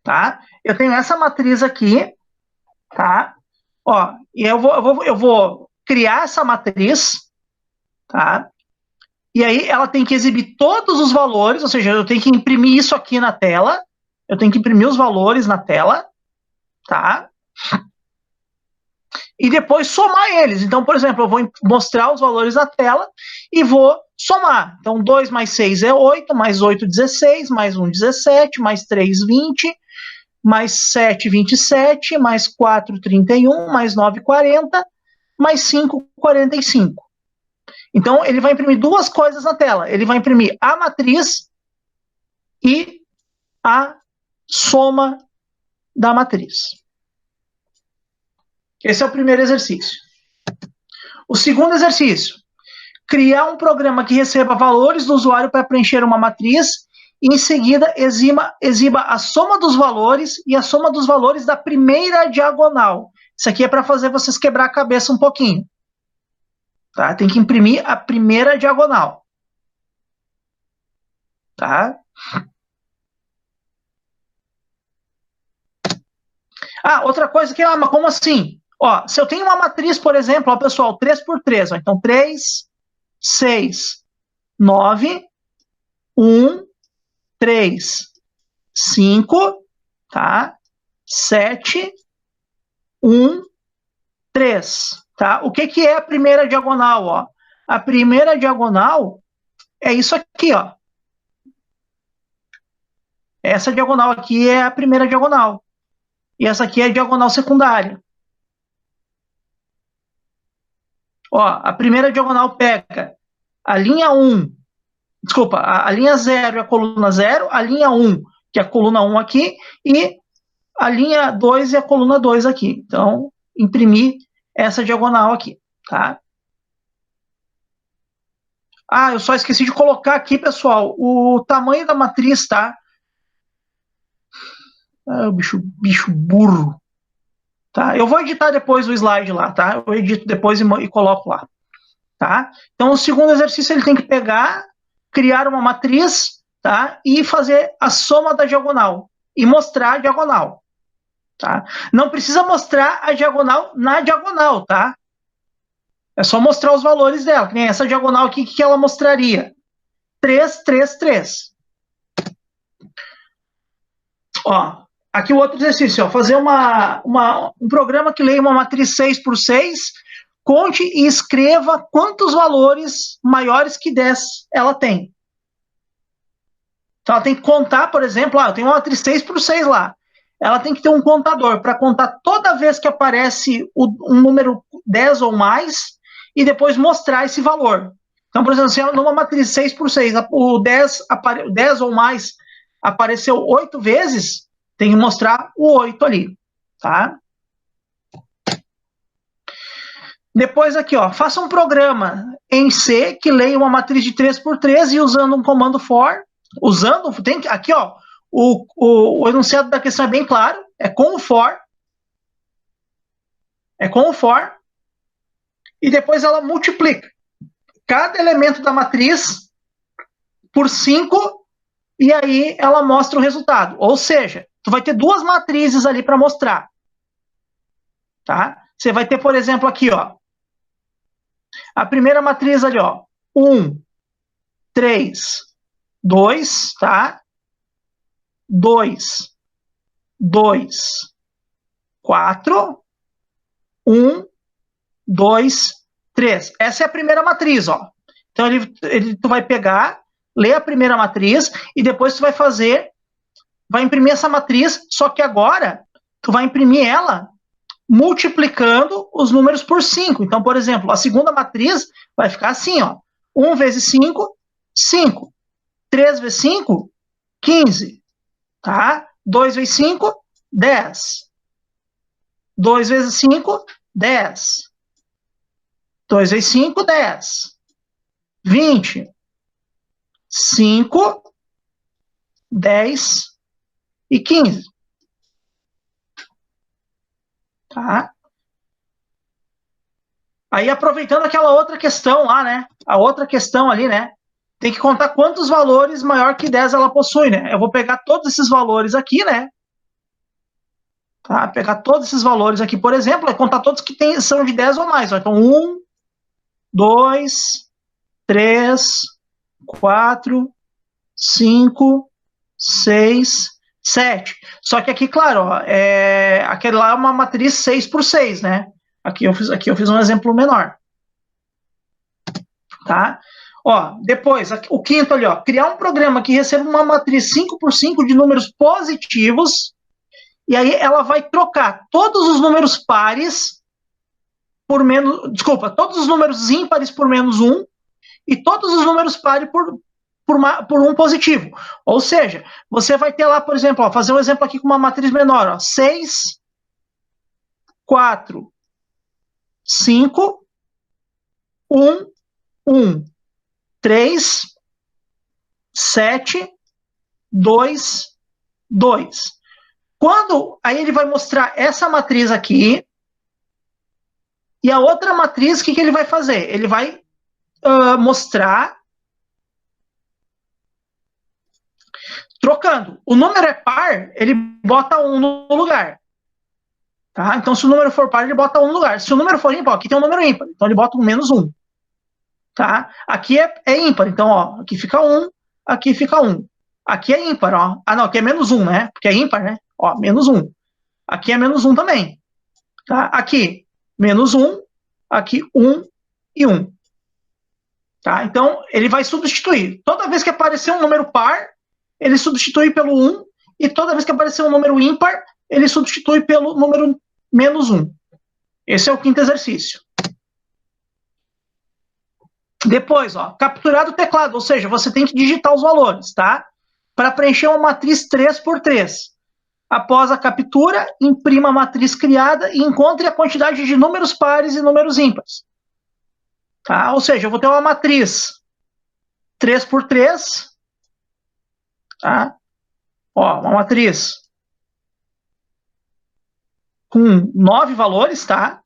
tá? Eu tenho essa matriz aqui, tá? Ó, e eu vou criar essa matriz, tá? E aí ela tem que exibir todos os valores, ou seja, eu tenho que imprimir isso aqui na tela, eu tenho que imprimir os valores na tela, tá? E depois somar eles. Então, por exemplo, eu vou mostrar os valores na tela e vou somar. Então, 2 mais 6 é 8, mais 8, 16, mais 1, 17, mais 3, 20, mais 7, 27, mais 4, 31, mais 9, 40, mais 5, 45. Então, ele vai imprimir duas coisas na tela. Ele vai imprimir a matriz e a soma da matriz. Esse é o primeiro exercício. O segundo exercício, criar um programa que receba valores do usuário para preencher uma matriz e, em seguida, exiba a soma dos valores e a soma dos valores da primeira diagonal. Isso aqui é para fazer vocês quebrar a cabeça um pouquinho. Tá? Tem que imprimir a primeira diagonal. Tá? Ah, outra coisa que, mas como assim? Ó, se eu tenho uma matriz, por exemplo, ó, pessoal, 3x3, ó, então 3, 6, 9, 1, 3, 5, tá? 7, 1, 3, tá? O que que é a primeira diagonal, ó? A primeira diagonal é isso aqui, ó. Essa diagonal aqui é a primeira diagonal. E essa aqui é a diagonal secundária. Ó, a primeira diagonal pega a linha 1, desculpa, a linha 0 e a coluna 0, a linha 1, que é a coluna 1 aqui, e a linha 2 e a coluna 2 aqui. Então, imprimir essa diagonal aqui, tá? Ah, eu só esqueci de colocar aqui, pessoal, o tamanho da matriz, tá? Ah, bicho burro. Tá? Eu vou editar depois o slide lá, tá? Eu edito depois e coloco lá, tá? Então, o segundo exercício, ele tem que pegar, criar uma matriz, tá? E fazer a soma da diagonal. E mostrar a diagonal, tá? Não precisa mostrar a diagonal na diagonal, tá? É só mostrar os valores dela. Que nem essa diagonal aqui, o que ela mostraria? 3, 3, 3. Ó, aqui o outro exercício, ó, fazer um programa que leia uma matriz 6x6, conte e escreva quantos valores maiores que 10 ela tem. Então ela tem que contar, por exemplo, eu tenho uma matriz 6x6 lá. Ela tem que ter um contador para contar toda vez que aparece um número 10 ou mais e depois mostrar esse valor. Então, por exemplo, se numa matriz 6x6 o 10 ou mais apareceu 8 vezes, tem que mostrar o 8 ali, tá? Depois aqui, ó, faça um programa em C que leia uma matriz de 3x3 e usando um comando for, aqui, ó, o enunciado da questão é bem claro, é com o for, e depois ela multiplica cada elemento da matriz por 5 e aí ela mostra o resultado. Ou seja, tu vai ter duas matrizes ali para mostrar. Tá? Você vai ter, por exemplo, aqui, ó, a primeira matriz ali, ó, 1, 3, 2, tá? 2, 2, 4, 1, 2, 3. Essa é a primeira matriz, ó. Então, tu vai pegar, ler a primeira matriz e depois tu vai fazer, vai imprimir essa matriz, só que agora tu vai imprimir ela multiplicando os números por 5. Então, por exemplo, a segunda matriz vai ficar assim, ó. 1 vezes 5, 5. 3 vezes 5, 15. Tá? 2 vezes 5, 10. 2 vezes 5, 10. 2 vezes 5, 10. 20. 5, 10 e 15. Tá? Aí, aproveitando aquela outra questão lá, né? A outra questão ali, né? Tem que contar quantos valores maior que 10 ela possui, né? Eu vou pegar todos esses valores aqui, né? Tá? Pegar todos esses valores aqui, por exemplo, é contar todos que são de 10 ou mais. Ó. Então, 1, 2, 3, 4, 5, 6, 7. Só que aqui, claro, ó, aquele lá é uma matriz 6 por 6, né? Aqui eu fiz um exemplo menor. Tá? Ó, depois, o quinto ali, ó, criar um programa que receba uma matriz 5 por 5 de números positivos, e aí ela vai trocar todos os números pares por menos, desculpa, todos os números ímpares por menos 1 e todos os números pares por um positivo. Ou seja, você vai ter lá, por exemplo, ó, fazer um exemplo aqui com uma matriz menor, ó, 6, 4, 5, 1, 1, 3, 7, 2, 2. Quando aí ele vai mostrar essa matriz aqui, e a outra matriz, o que ele vai fazer? Ele vai mostrar trocando. O número é par, ele bota 1 no lugar. Tá? Então, se o número for par, ele bota 1 no lugar. Se o número for ímpar, aqui tem um número ímpar. Então, ele bota um menos 1. Tá? Aqui é ímpar. Então, ó, aqui fica 1, aqui fica 1. Aqui é ímpar, ó. Ah, não, aqui é menos 1, né? Porque é ímpar, né? Ó, menos 1. Aqui é menos 1 também. Tá? Aqui, menos 1. Aqui, 1 e 1. Tá? Então, ele vai substituir. Toda vez que aparecer um número par, ele substitui pelo 1. E toda vez que aparecer um número ímpar, ele substitui pelo número menos 1. Esse é o quinto exercício. Depois, ó, capturar do teclado, ou seja, você tem que digitar os valores, tá? Para preencher uma matriz 3 por 3. Após a captura, imprima a matriz criada e encontre a quantidade de números pares e números ímpares. Tá? Ou seja, eu vou ter uma matriz 3 por 3, tá? Ó, uma matriz com 9 valores, tá?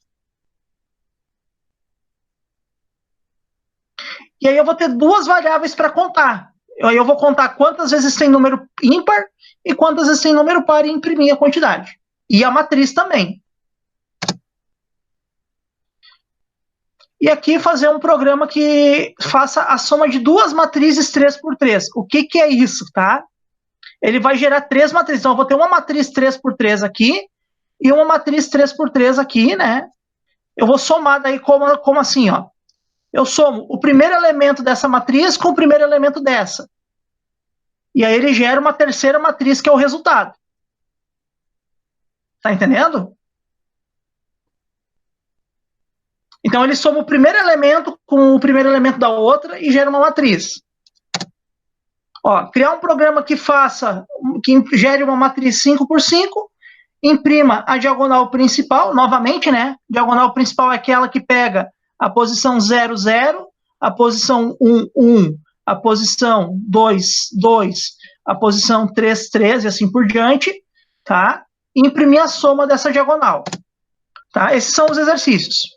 E aí eu vou ter duas variáveis para contar. Aí eu vou contar quantas vezes tem número ímpar e quantas vezes tem número par e imprimir a quantidade. E a matriz também. E aqui fazer um programa que faça a soma de duas matrizes 3 por 3. O que é isso, tá? Ele vai gerar 3 matrizes. Então, eu vou ter uma matriz 3 por 3 aqui e uma matriz 3 por 3 aqui, né? Eu vou somar daí como assim, ó. Eu somo o primeiro elemento dessa matriz com o primeiro elemento dessa. E aí ele gera uma terceira matriz, que é o resultado. Tá entendendo? Então ele soma o primeiro elemento com o primeiro elemento da outra e gera uma matriz. Ó, criar um programa que gere uma matriz 5 por 5, imprima a diagonal principal, novamente, né? Diagonal principal é aquela que pega a posição 0, 0, a posição 1, 1, a posição 2, 2, a posição 3, 3 e assim por diante, tá? E imprimir a soma dessa diagonal. Tá? Esses são os exercícios.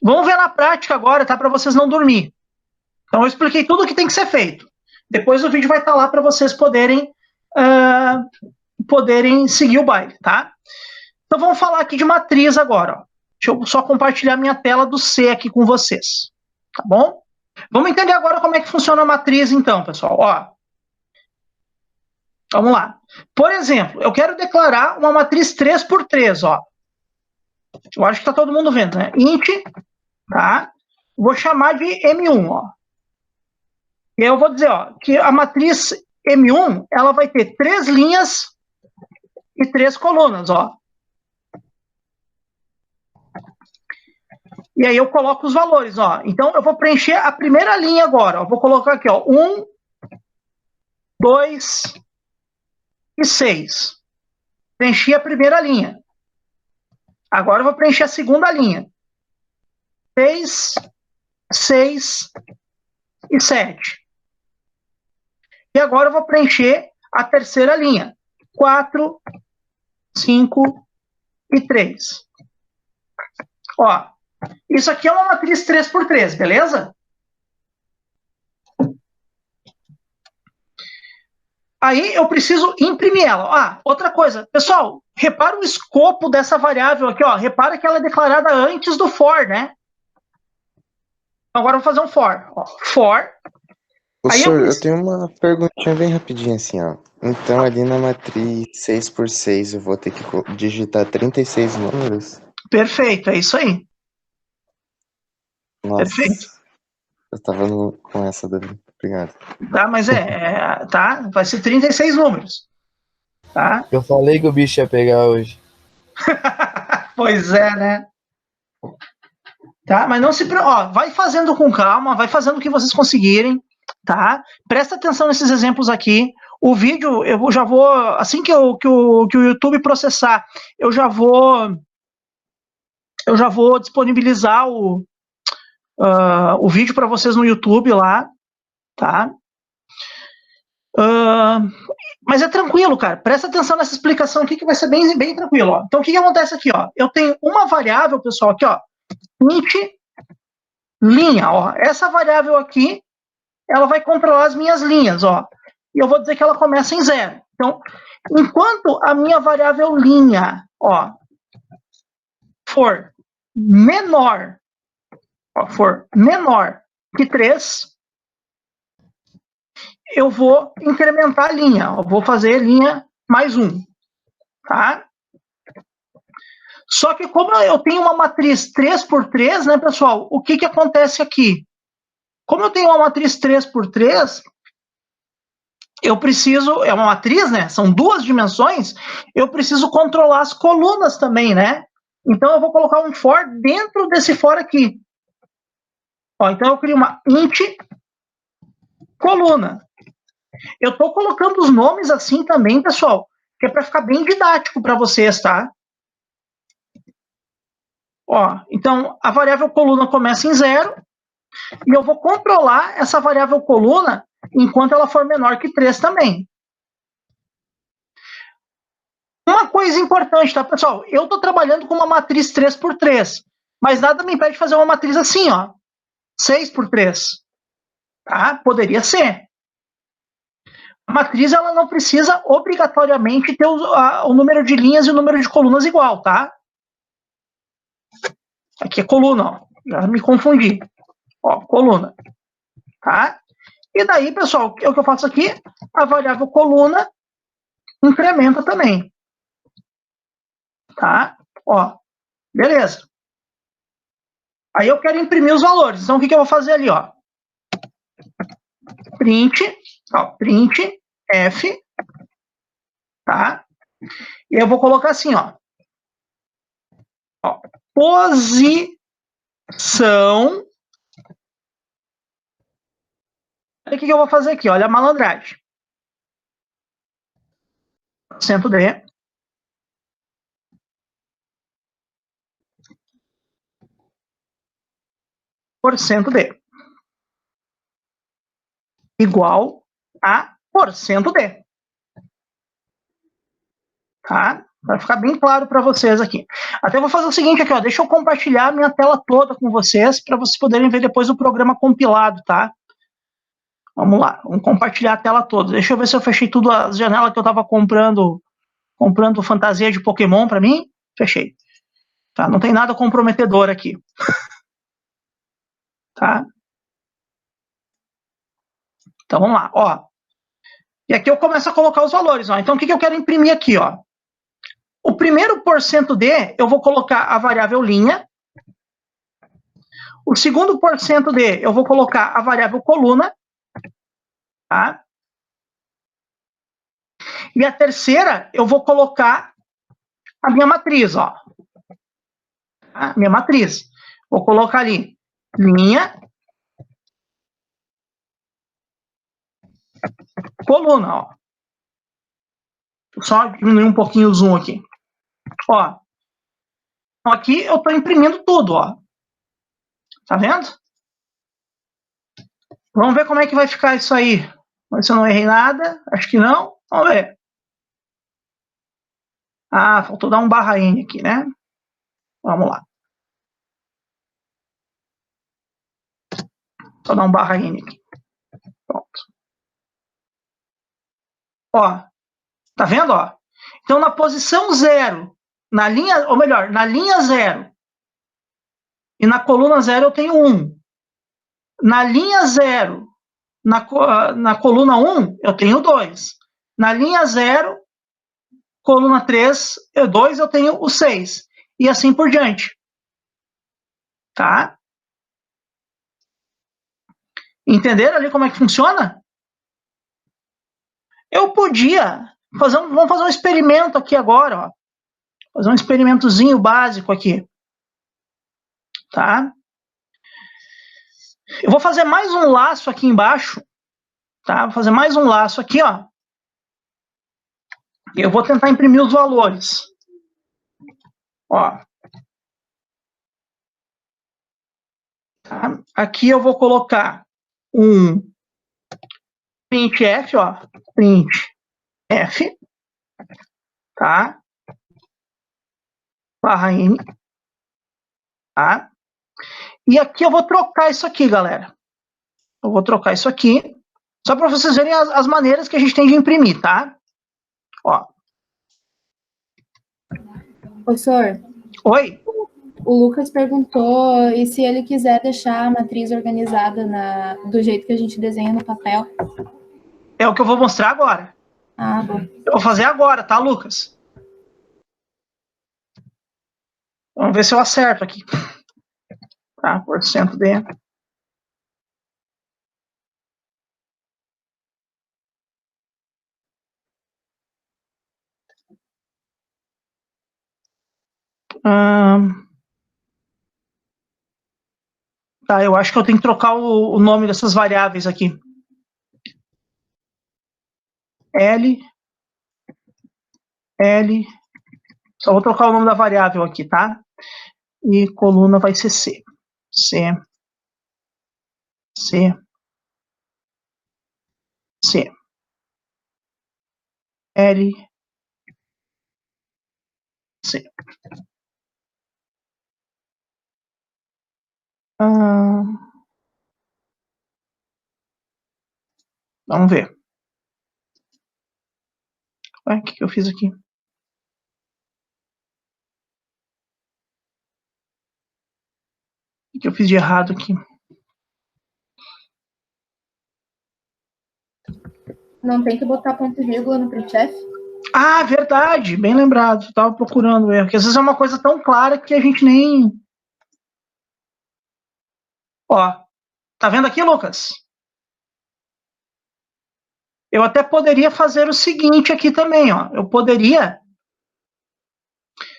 Vamos ver na prática agora, tá? Para vocês não dormir. Então, eu expliquei tudo o que tem que ser feito. Depois o vídeo vai estar lá para vocês poderem seguir o baile, tá? Então, vamos falar aqui de matriz agora, ó. Deixa eu só compartilhar minha tela do C aqui com vocês, tá bom? Vamos entender agora como é que funciona a matriz, então, pessoal. Ó, vamos lá. Por exemplo, eu quero declarar uma matriz 3 por 3, ó. Eu acho que está todo mundo vendo, né? Int, tá? Vou chamar de M1, ó. E aí eu vou dizer, ó, que a matriz M1, ela vai ter 3 linhas e 3 colunas, ó. E aí eu coloco os valores, ó. Então eu vou preencher a primeira linha agora, ó. Vou colocar aqui, ó, 1, 2 e 6. Preenchi a primeira linha. Agora eu vou preencher a segunda linha. 3, 6 e 7. E agora eu vou preencher a terceira linha. 4, 5 e 3. Ó, isso aqui é uma matriz 3 por 3, beleza? Aí eu preciso imprimir ela. Ah, outra coisa. Pessoal, repara o escopo dessa variável aqui, ó. Repara que ela é declarada antes do for, né? Agora eu vou fazer um for. Ó, for. Professor, eu tenho uma perguntinha bem rapidinha assim, ó. Então, ali na matriz 6 por 6, eu vou ter que digitar 36 números? Perfeito, é isso aí. Nossa, Perfeito. eu tava com essa dúvida. Obrigado. Tá, mas tá? Vai ser 36 números. Tá? Eu falei que o bicho ia pegar hoje. Pois é, né? Tá? Mas não se preocupe, vai fazendo com calma, vai fazendo o que vocês conseguirem, tá? Presta atenção nesses exemplos aqui. O vídeo, eu já vou, assim que o YouTube processar, eu já vou disponibilizar o vídeo para vocês no YouTube lá, tá? Mas é tranquilo, cara. Presta atenção nessa explicação aqui que vai ser bem, bem tranquilo. Ó. Então, o que acontece aqui? Ó? Eu tenho uma variável, pessoal, aqui, ó, int linha. Ó. Essa variável aqui, ela vai controlar as minhas linhas, ó. E eu vou dizer que ela começa em 0. Então, enquanto a minha variável linha, ó, for menor que 3, eu vou incrementar a linha. Eu vou fazer linha mais 1. Tá? Só que como eu tenho uma matriz 3 por 3, né, pessoal, o que acontece aqui? Como eu tenho uma matriz 3 por 3, eu preciso, é uma matriz, né, são 2 dimensões, eu preciso controlar as colunas também, né? Então eu vou colocar um for dentro desse for aqui. Ó, então eu crio uma int coluna. Eu estou colocando os nomes assim também, pessoal, que é para ficar bem didático para vocês, tá? Ó, então, a variável coluna começa em 0 e eu vou controlar essa variável coluna enquanto ela for menor que 3 também. Uma coisa importante, tá, pessoal? Eu estou trabalhando com uma matriz 3 por 3, mas nada me impede de fazer uma matriz assim, ó, 6 por 3. Tá? Poderia ser. A matriz ela não precisa obrigatoriamente ter o número de linhas e o número de colunas igual, tá? Aqui é coluna, ó. Já me confundi. Ó, coluna. Tá? E daí, pessoal, o que eu faço aqui? A variável coluna incrementa também. Tá? Ó, beleza. Aí eu quero imprimir os valores. Então, o que eu vou fazer ali, ó? Print F, tá? E eu vou colocar assim, ó. Posição. Aí o que eu vou fazer aqui? Olha a malandragem. Centro D. Porcento D. Igual a porcento D. Tá? Vai ficar bem claro para vocês aqui. Até vou fazer o seguinte aqui, ó. Deixa eu compartilhar a minha tela toda com vocês para vocês poderem ver depois o programa compilado, tá? Vamos lá, vamos compartilhar a tela toda. Deixa eu ver se eu fechei tudo as janelas que eu estava comprando fantasia de Pokémon para mim. Fechei. Tá? Não tem nada comprometedor aqui. Tá? Então, vamos lá, ó. E aqui eu começo a colocar os valores, ó. Então, o que eu quero imprimir aqui, ó? O primeiro %d, eu vou colocar a variável linha. O segundo %d, eu vou colocar a variável coluna. Tá? E a terceira, eu vou colocar a minha matriz, ó. A minha matriz. Vou colocar ali, linha, coluna, ó. Vou só diminuir um pouquinho o zoom aqui. Ó. Aqui eu estou imprimindo tudo, ó. Tá vendo? Vamos ver como é que vai ficar isso aí. Vamos ver se eu não errei nada. Acho que não. Vamos ver. Ah, faltou dar um /n aqui, né? Vamos lá. Só dar um /n aqui. Pronto. Ó. Tá vendo, ó? Então, na posição 0, na linha, ou melhor, na linha 0 e na coluna 0 eu tenho 1. Na linha 0, na coluna 1, eu tenho 2. Na linha 0, coluna 3, 2, eu tenho o 6. E assim por diante. Tá? Entenderam ali como é que funciona? Eu podia vamos fazer um experimento aqui agora, ó. Fazer um experimentozinho básico aqui. Tá? Eu vou fazer mais um laço aqui embaixo. Tá? Vou fazer mais um laço aqui, ó. E eu vou tentar imprimir os valores. Ó. Tá? Aqui eu vou colocar um printf, ó. Printf. Tá? /n. Tá? E aqui eu vou trocar isso aqui, galera. Eu vou trocar isso aqui, só para vocês verem as maneiras que a gente tem de imprimir, tá? Ó. Professor. Oi? O Lucas perguntou e se ele quiser deixar a matriz organizada do jeito que a gente desenha no papel. É o que eu vou mostrar agora. Ah, bom. Eu vou fazer agora, tá, Lucas? Vamos ver se eu acerto aqui. Tá, %d. Tá, eu acho que eu tenho que trocar o nome dessas variáveis aqui. L. Só vou trocar o nome da variável aqui, tá? E coluna vai ser C. C. L. C. Vamos ver. Ué, o que eu fiz aqui? O que eu fiz de errado aqui? Não tem que botar ponto e vírgula no printf? Ah, verdade, bem lembrado. Estava procurando o erro, porque às vezes é uma coisa tão clara que a gente nem... Ó, tá vendo aqui, Lucas? Eu até poderia fazer o seguinte aqui também, ó. Eu poderia...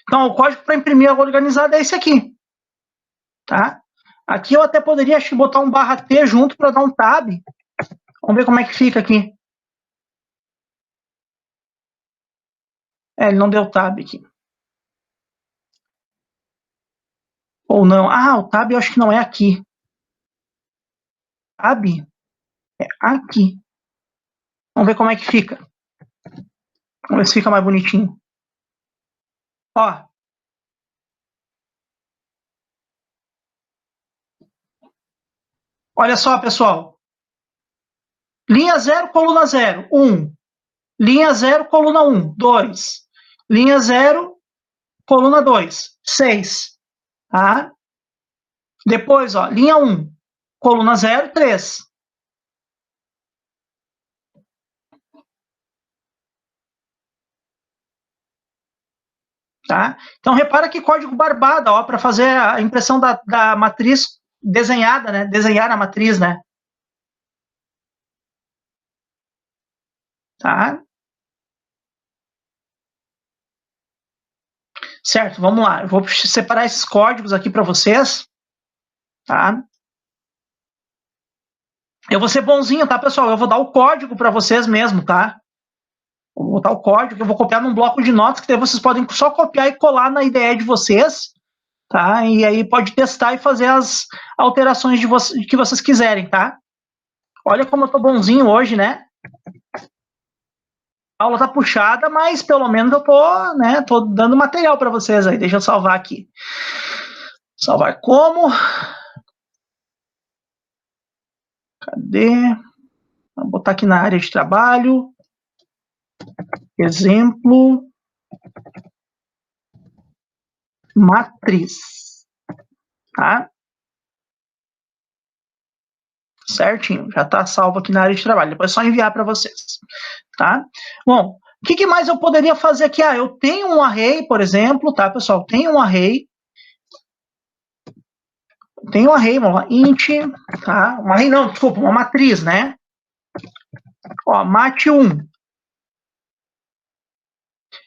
Então, o código para imprimir organizado é esse aqui. Tá? Aqui eu até poderia acho, botar um /t junto para dar um tab. Vamos ver como é que fica aqui. Ele não deu tab aqui. Ou não. Ah, o tab eu acho que não é aqui. Tab é aqui. Vamos ver como é que fica. Vamos ver se fica mais bonitinho. Ó. Olha só, pessoal. Linha 0, coluna 0, 1. Linha 0, coluna 1, 2. Linha 0, coluna 2, 6. Tá? Depois, ó, linha 1, coluna 0, 3. Tá? Então, repara que código barbada, ó, para fazer a impressão da matriz desenhada, né? Desenhar a matriz, né? Tá? Certo, vamos lá. Eu vou separar esses códigos aqui para vocês. Tá? Eu vou ser bonzinho, tá, pessoal? Eu vou dar o código para vocês mesmo, tá? Vou botar o código, eu vou copiar num bloco de notas, que daí vocês podem só copiar e colar na IDE de vocês, tá? E aí pode testar e fazer as alterações que vocês quiserem, tá? Olha como eu tô bonzinho hoje, né? A aula tá puxada, mas pelo menos eu tô, né, tô dando material para vocês aí. Deixa eu salvar aqui. Salvar como? Cadê? Vou botar aqui na área de trabalho. Exemplo. Matriz. Tá? Certinho. Já tá salvo aqui na área de trabalho. Depois é só enviar para vocês. Tá? Bom, o que mais eu poderia fazer aqui? Ah, eu tenho um array, por exemplo, tá, pessoal? Tenho um array. Tem um array, vamos lá, int, tá? Um array não, desculpa, uma matriz, né? Ó, mat1.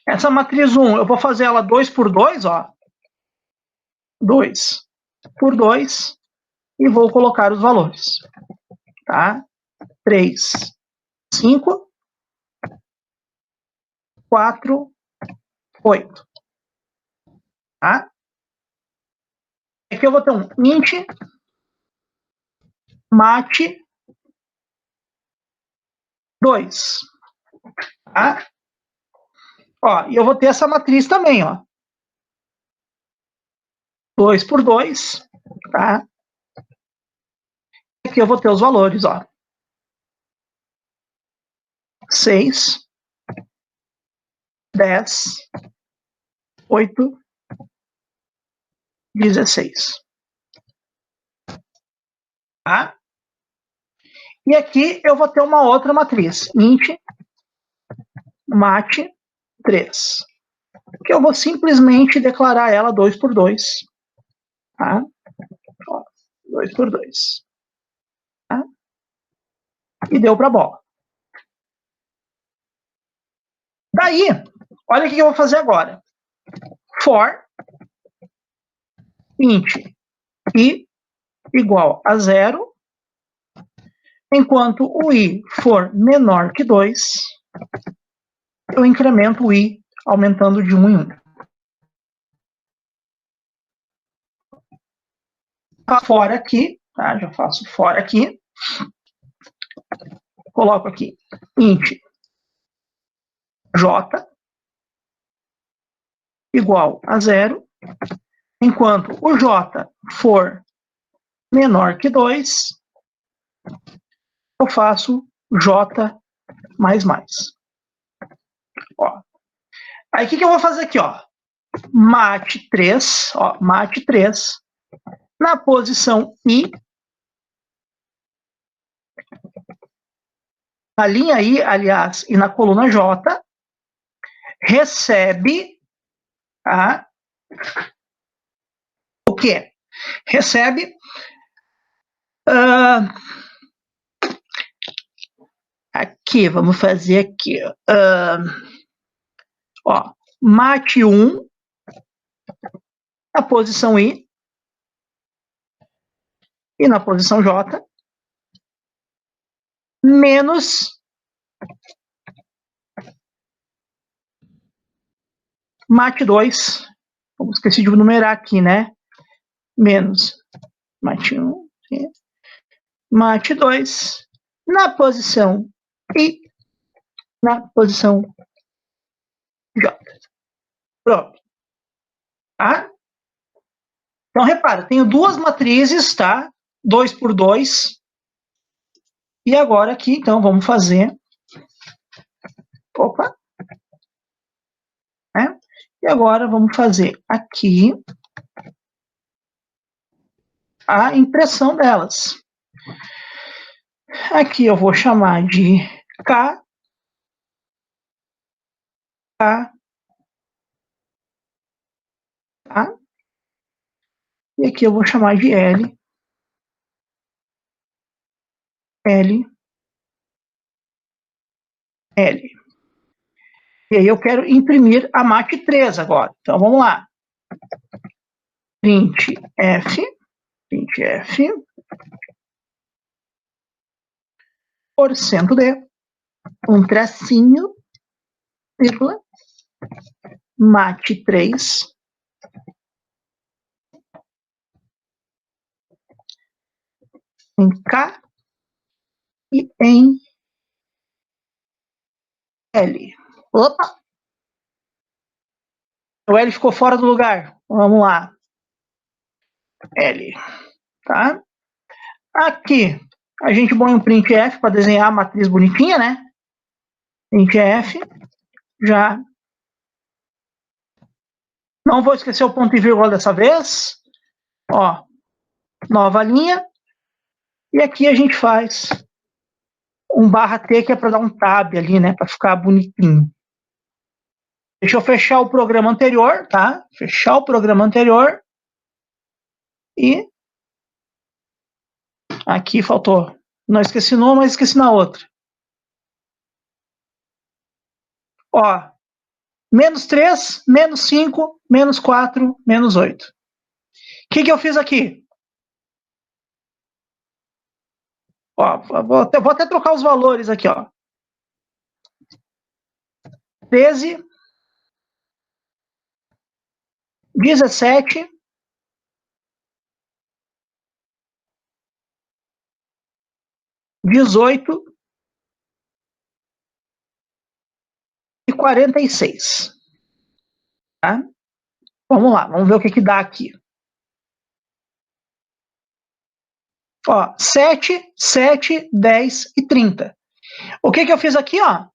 Essa matriz 1, eu vou fazer ela 2 por 2, ó. 2 por 2 e vou colocar os valores, tá? 3, 5, 4, 8, tá? Aqui eu vou ter um int mat2, tá? Ó, e eu vou ter essa matriz também, ó. 2 por 2, tá? Aqui eu vou ter os valores, ó. 6, 10, 8, 16. Tá? E aqui eu vou ter uma outra matriz, int mat3, que eu vou simplesmente declarar ela 2 por 2. Tá? Ó, 2 por 2. Tá? E deu para a bola. Daí, olha o que eu vou fazer agora. For int i igual a 0, enquanto o i for menor que 2, eu incremento o i aumentando de 1 em 1. Fora aqui, tá? Já faço fora aqui. Coloco aqui int j igual a 0, enquanto o j for menor que 2, eu faço j mais mais. Ó. Aí o que eu vou fazer aqui, ó? mat3, ó, mat3, na posição i, na linha i, aliás, e na coluna j, recebe, tá? O quê? Recebe aqui, vamos fazer aqui, ó, mat1 na posição i e na posição j, menos mat2, esqueci de numerar aqui, né? Menos mat1, mat2 na posição I, na posição J. Pronto. Tá? Então, repara, tenho duas matrizes, tá? 2 por 2. E agora aqui, então, vamos fazer... Opa! Né? E agora vamos fazer aqui a impressão delas. Aqui eu vou chamar de K, K, Tá? E aqui eu vou chamar de L. L. L. E aí eu quero imprimir a MAT3 agora. Então vamos lá. Printf, %d, um tracinho, vírgula, MAT3, em K e em L. Opa! O L ficou fora do lugar. Vamos lá. L. Tá? Aqui, a gente põe um printf para desenhar a matriz bonitinha, né? Printf, já. Não vou esquecer o ponto e vírgula dessa vez. Ó, nova linha. E aqui a gente faz um /t, que é para dar um tab ali, né? Para ficar bonitinho. Deixa eu fechar o programa anterior, tá? Fechar o programa anterior. E aqui faltou. Não esqueci numa, mas esqueci na outra. Ó, -3, -5, -4, -8. O que eu fiz aqui? Ó, vou até trocar os valores aqui, ó. 13, 17, 18 e 46. Tá? Vamos lá, vamos ver o que dá aqui. Ó, 7, 7, 10 e 30. O que eu fiz aqui, ó?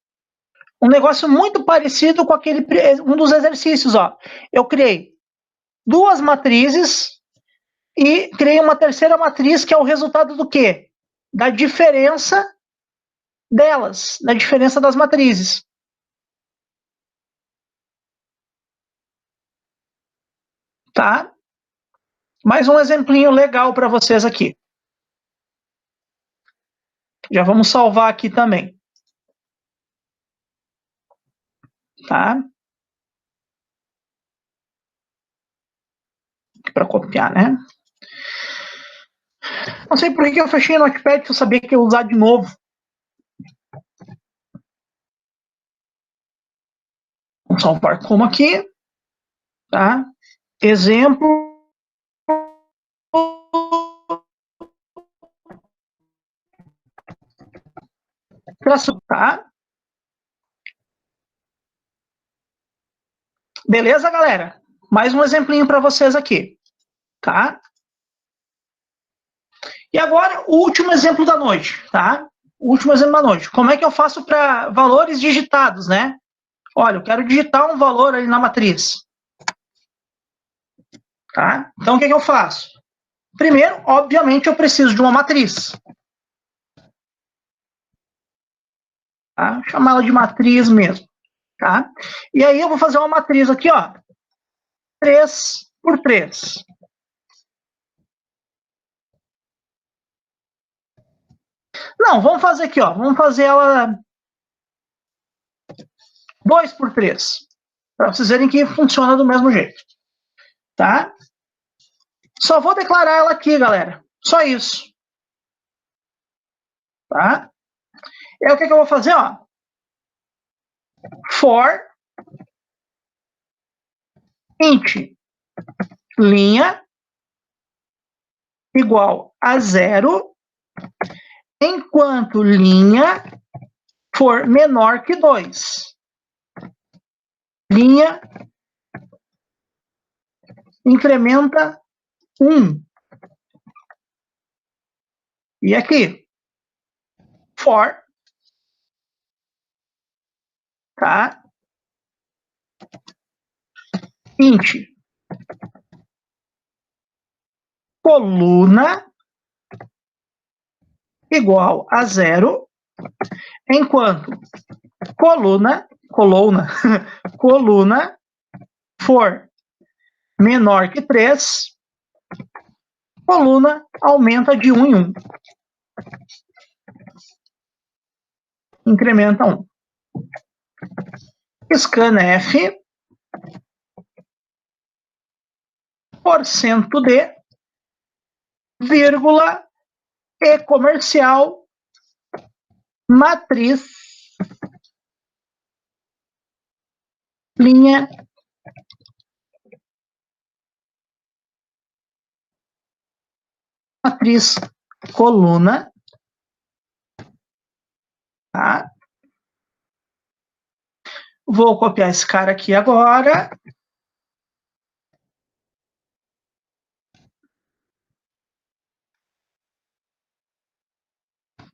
Um negócio muito parecido com um dos exercícios, ó. Eu criei duas matrizes e criei uma terceira matriz, que é o resultado do quê? Da diferença delas, da diferença das matrizes. Tá? Mais um exemplinho legal para vocês aqui. Já vamos salvar aqui também. Tá? Para copiar, né? Não sei por que eu fechei no Notepad, que eu sabia que ia usar de novo. Vamos salvar como aqui. Tá? Exemplo. Tá? Beleza, galera? Mais um exemplinho para vocês aqui. Tá? E agora, o último exemplo da noite. Tá? O último exemplo da noite. Como é que eu faço para valores digitados, né? Olha, eu quero digitar um valor ali na matriz. Tá? Então, o que eu faço? Primeiro, obviamente, eu preciso de uma matriz. Tá? Vou chamar ela de matriz mesmo. Tá? E aí eu vou fazer uma matriz aqui, ó. 3 por 3. Não, vamos fazer aqui, ó. Vamos fazer ela 2 por 3. Para vocês verem que funciona do mesmo jeito. Tá? Só vou declarar ela aqui, galera. Só isso. Tá? E aí o que eu vou fazer, ó? For int linha igual a 0, enquanto linha for menor que 2. Linha incrementa 1. E aqui, for, tá? Int coluna igual a 0, enquanto coluna for menor que 3, coluna aumenta de 1 em 1. Incrementa 1. Scanf, porcento de, vírgula, e comercial, matriz, linha, matriz, coluna, tá? Vou copiar esse cara aqui agora.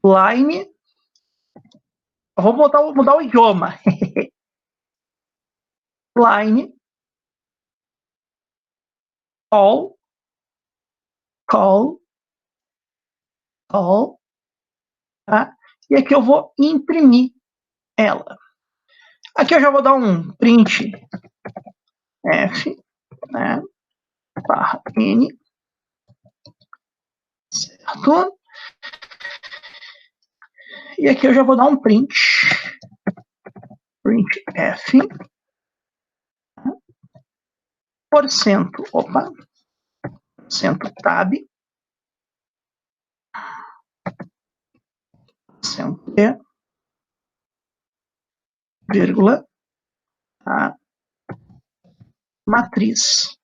Line. Eu vou mudar o idioma. Line. Call. Tá? E aqui eu vou imprimir ela. Aqui eu já vou dar um print F, né, barra N, certo? E aqui eu já vou dar um print F, porcento tab, porcento E, vírgula, tá? Matriz,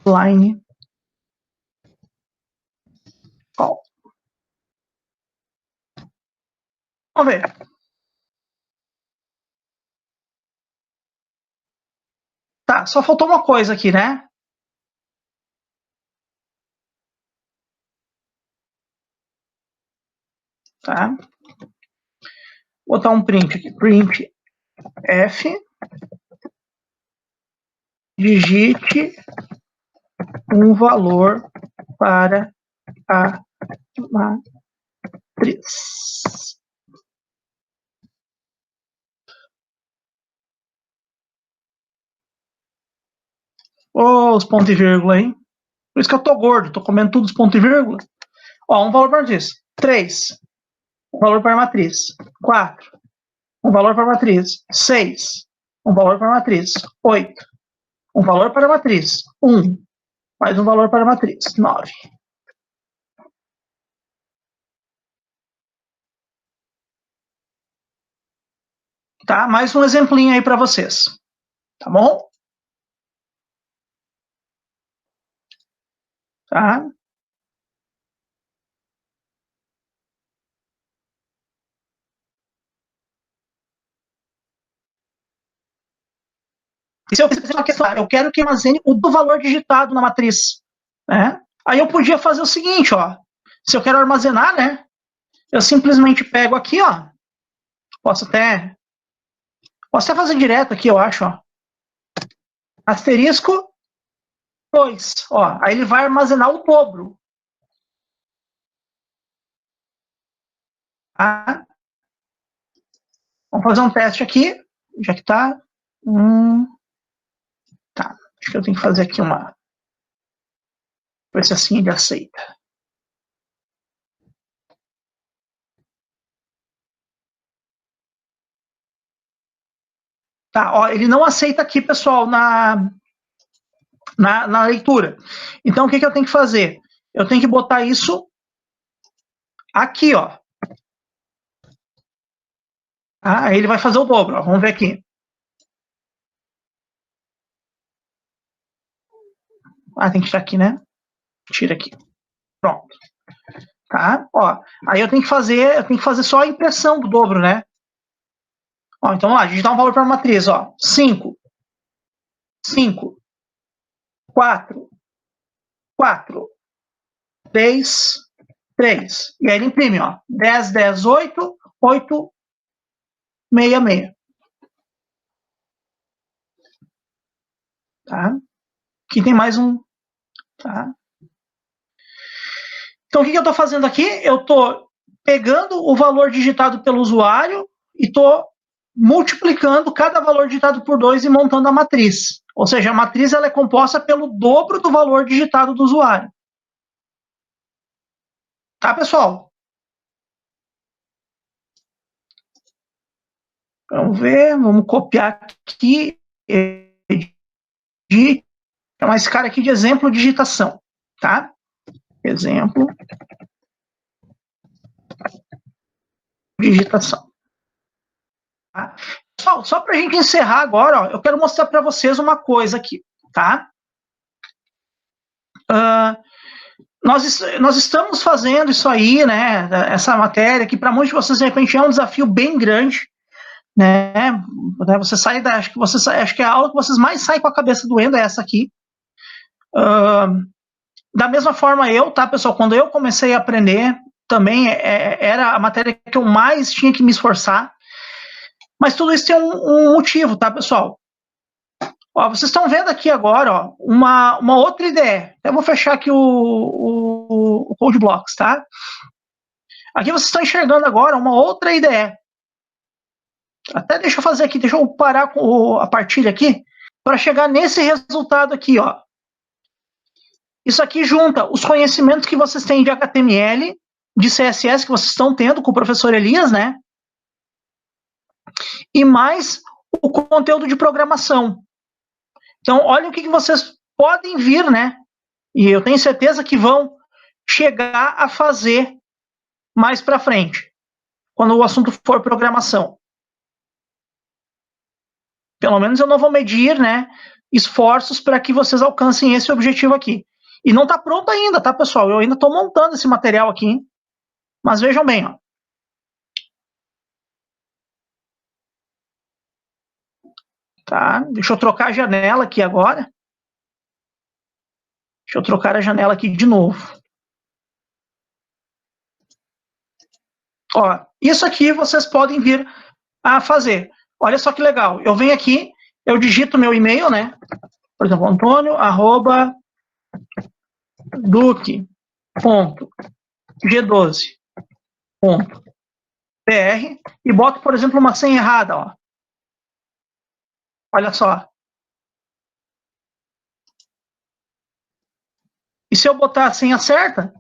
line, call. Vamos ver. Tá, só faltou uma coisa aqui, né? Tá? Vou botar um print aqui. Print F. Digite um valor para a matriz. Ô, os pontos e vírgula, hein? Por isso que eu tô gordo, tô comendo tudo os pontos e vírgula. Ó, um valor para a matriz. 3. Um valor para a matriz. 4. Um valor para a matriz. 6. Um valor para a matriz. 8. Um valor para a matriz. 1. Mais um valor para a matriz. 9. Tá? Mais um exemplinho aí para vocês. Tá bom? Tá? E se eu fizer uma questão, eu quero que armazene o do valor digitado na matriz, né? Aí eu podia fazer o seguinte, ó. Se eu quero armazenar, né? Eu simplesmente pego aqui, ó. Posso até fazer direto aqui, eu acho, ó. Asterisco 2, ó. Aí ele vai armazenar o dobro. Tá? Vamos fazer um teste aqui, já que tá. Tá, acho que eu tenho que fazer aqui uma. Ver se assim ele aceita. Tá, ó, ele não aceita aqui, pessoal, na leitura. Então, o que eu tenho que fazer? Eu tenho que botar isso aqui, ó. Ah, aí ele vai fazer o dobro, ó. Vamos ver aqui. Ah, tem que tirar aqui, né? Tira aqui. Pronto. Tá? Ó, aí eu tenho que fazer só a impressão do dobro, né? Ó, então, lá, digitar um valor para a matriz, ó. 5. 5. 4. 4. 3. 3. E aí ele imprime, ó. 10, 10, 8. 8, 6, 6. Tá? Aqui tem mais um. Tá? Então, o que eu estou fazendo aqui? Eu estou pegando o valor digitado pelo usuário e estou multiplicando cada valor digitado por 2 e montando a matriz. Ou seja, a matriz ela é composta pelo dobro do valor digitado do usuário. Tá, pessoal? Vamos ver, vamos copiar aqui, chamar esse cara aqui de exemplo digitação, tá? Exemplo digitação. Tá? Só para a gente encerrar agora, ó, eu quero mostrar para vocês uma coisa aqui, tá? Nós estamos fazendo isso aí, né? Essa matéria que para muitos de vocês de repente é um desafio bem grande, né? Você sai da, acho que a aula que vocês mais saem com a cabeça doendo é essa aqui. Da mesma forma tá, pessoal? Quando eu comecei a aprender, também era a matéria que eu mais tinha que me esforçar. Mas tudo isso tem um motivo, tá, pessoal? Ó, vocês estão vendo aqui agora, ó, uma outra ideia. Eu vou fechar aqui o Code Blocks, tá? Aqui vocês estão enxergando agora uma outra ideia. Até deixa eu fazer aqui, deixa eu parar com a partilha aqui, para chegar nesse resultado aqui, ó. Isso aqui junta os conhecimentos que vocês têm de HTML, de CSS que vocês estão tendo com o professor Elias, né? E mais o conteúdo de programação. Então, olha o que vocês podem vir, né? E eu tenho certeza que vão chegar a fazer mais para frente, quando o assunto for programação. Pelo menos eu não vou medir, né, esforços para que vocês alcancem esse objetivo aqui. E não está pronto ainda, tá, pessoal? Eu ainda estou montando esse material aqui. Mas vejam bem, ó. Tá? Deixa eu trocar a janela aqui agora. Deixa eu trocar a janela aqui de novo. Ó, isso aqui vocês podem vir a fazer. Olha só que legal. Eu venho aqui, eu digito meu e-mail, né? Por exemplo, Antônio@duque.g12.br e boto, por exemplo, uma senha errada, ó. Olha só. E se eu botar a senha certa,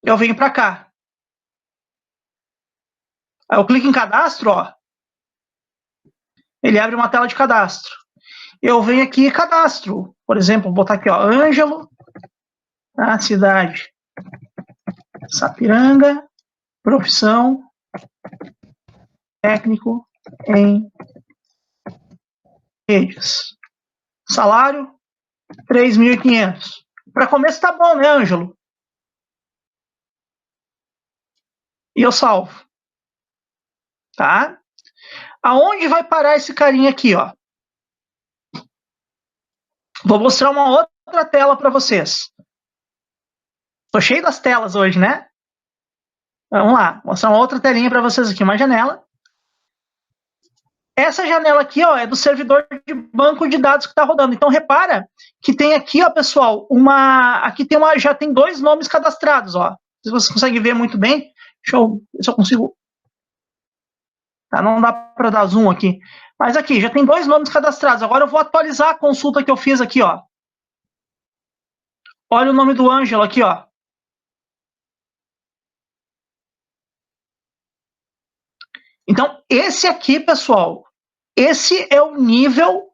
eu venho para cá. Aí eu clico em cadastro, ó. Ele abre uma tela de cadastro. Eu venho aqui e cadastro. Por exemplo, vou botar aqui, ó, Ângelo, a cidade Sapiranga, profissão, técnico em redes. Salário, 3.500. Para começo tá bom, né, Ângelo? E eu salvo. Tá? Aonde vai parar esse carinha aqui, ó? Vou mostrar uma outra tela para vocês. Tô cheio das telas hoje, né? Vamos lá, vou mostrar uma outra telinha para vocês aqui, uma janela. Essa janela aqui, ó, é do servidor de banco de dados que está rodando. Então, repara que tem aqui, ó, pessoal, já tem 2 nomes cadastrados, ó. Se vocês conseguem ver muito bem, deixa eu ver se eu consigo. Tá, não dá para dar zoom aqui. Mas aqui, já tem 2 nomes cadastrados. Agora eu vou atualizar a consulta que eu fiz aqui, ó. Olha o nome do Ângelo aqui, ó. Então, esse aqui, pessoal, esse é o nível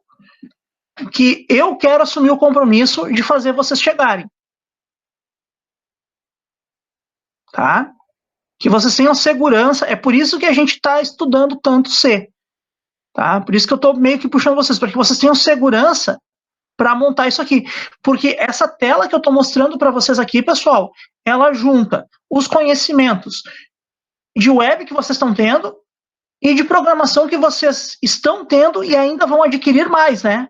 que eu quero assumir o compromisso de fazer vocês chegarem. Tá? Que vocês tenham segurança. É por isso que a gente está estudando tanto C. Tá? Por isso que eu estou meio que puxando vocês, para que vocês tenham segurança para montar isso aqui. Porque essa tela que eu estou mostrando para vocês aqui, pessoal, ela junta os conhecimentos de web que vocês estão tendo e de programação que vocês estão tendo e ainda vão adquirir mais, né?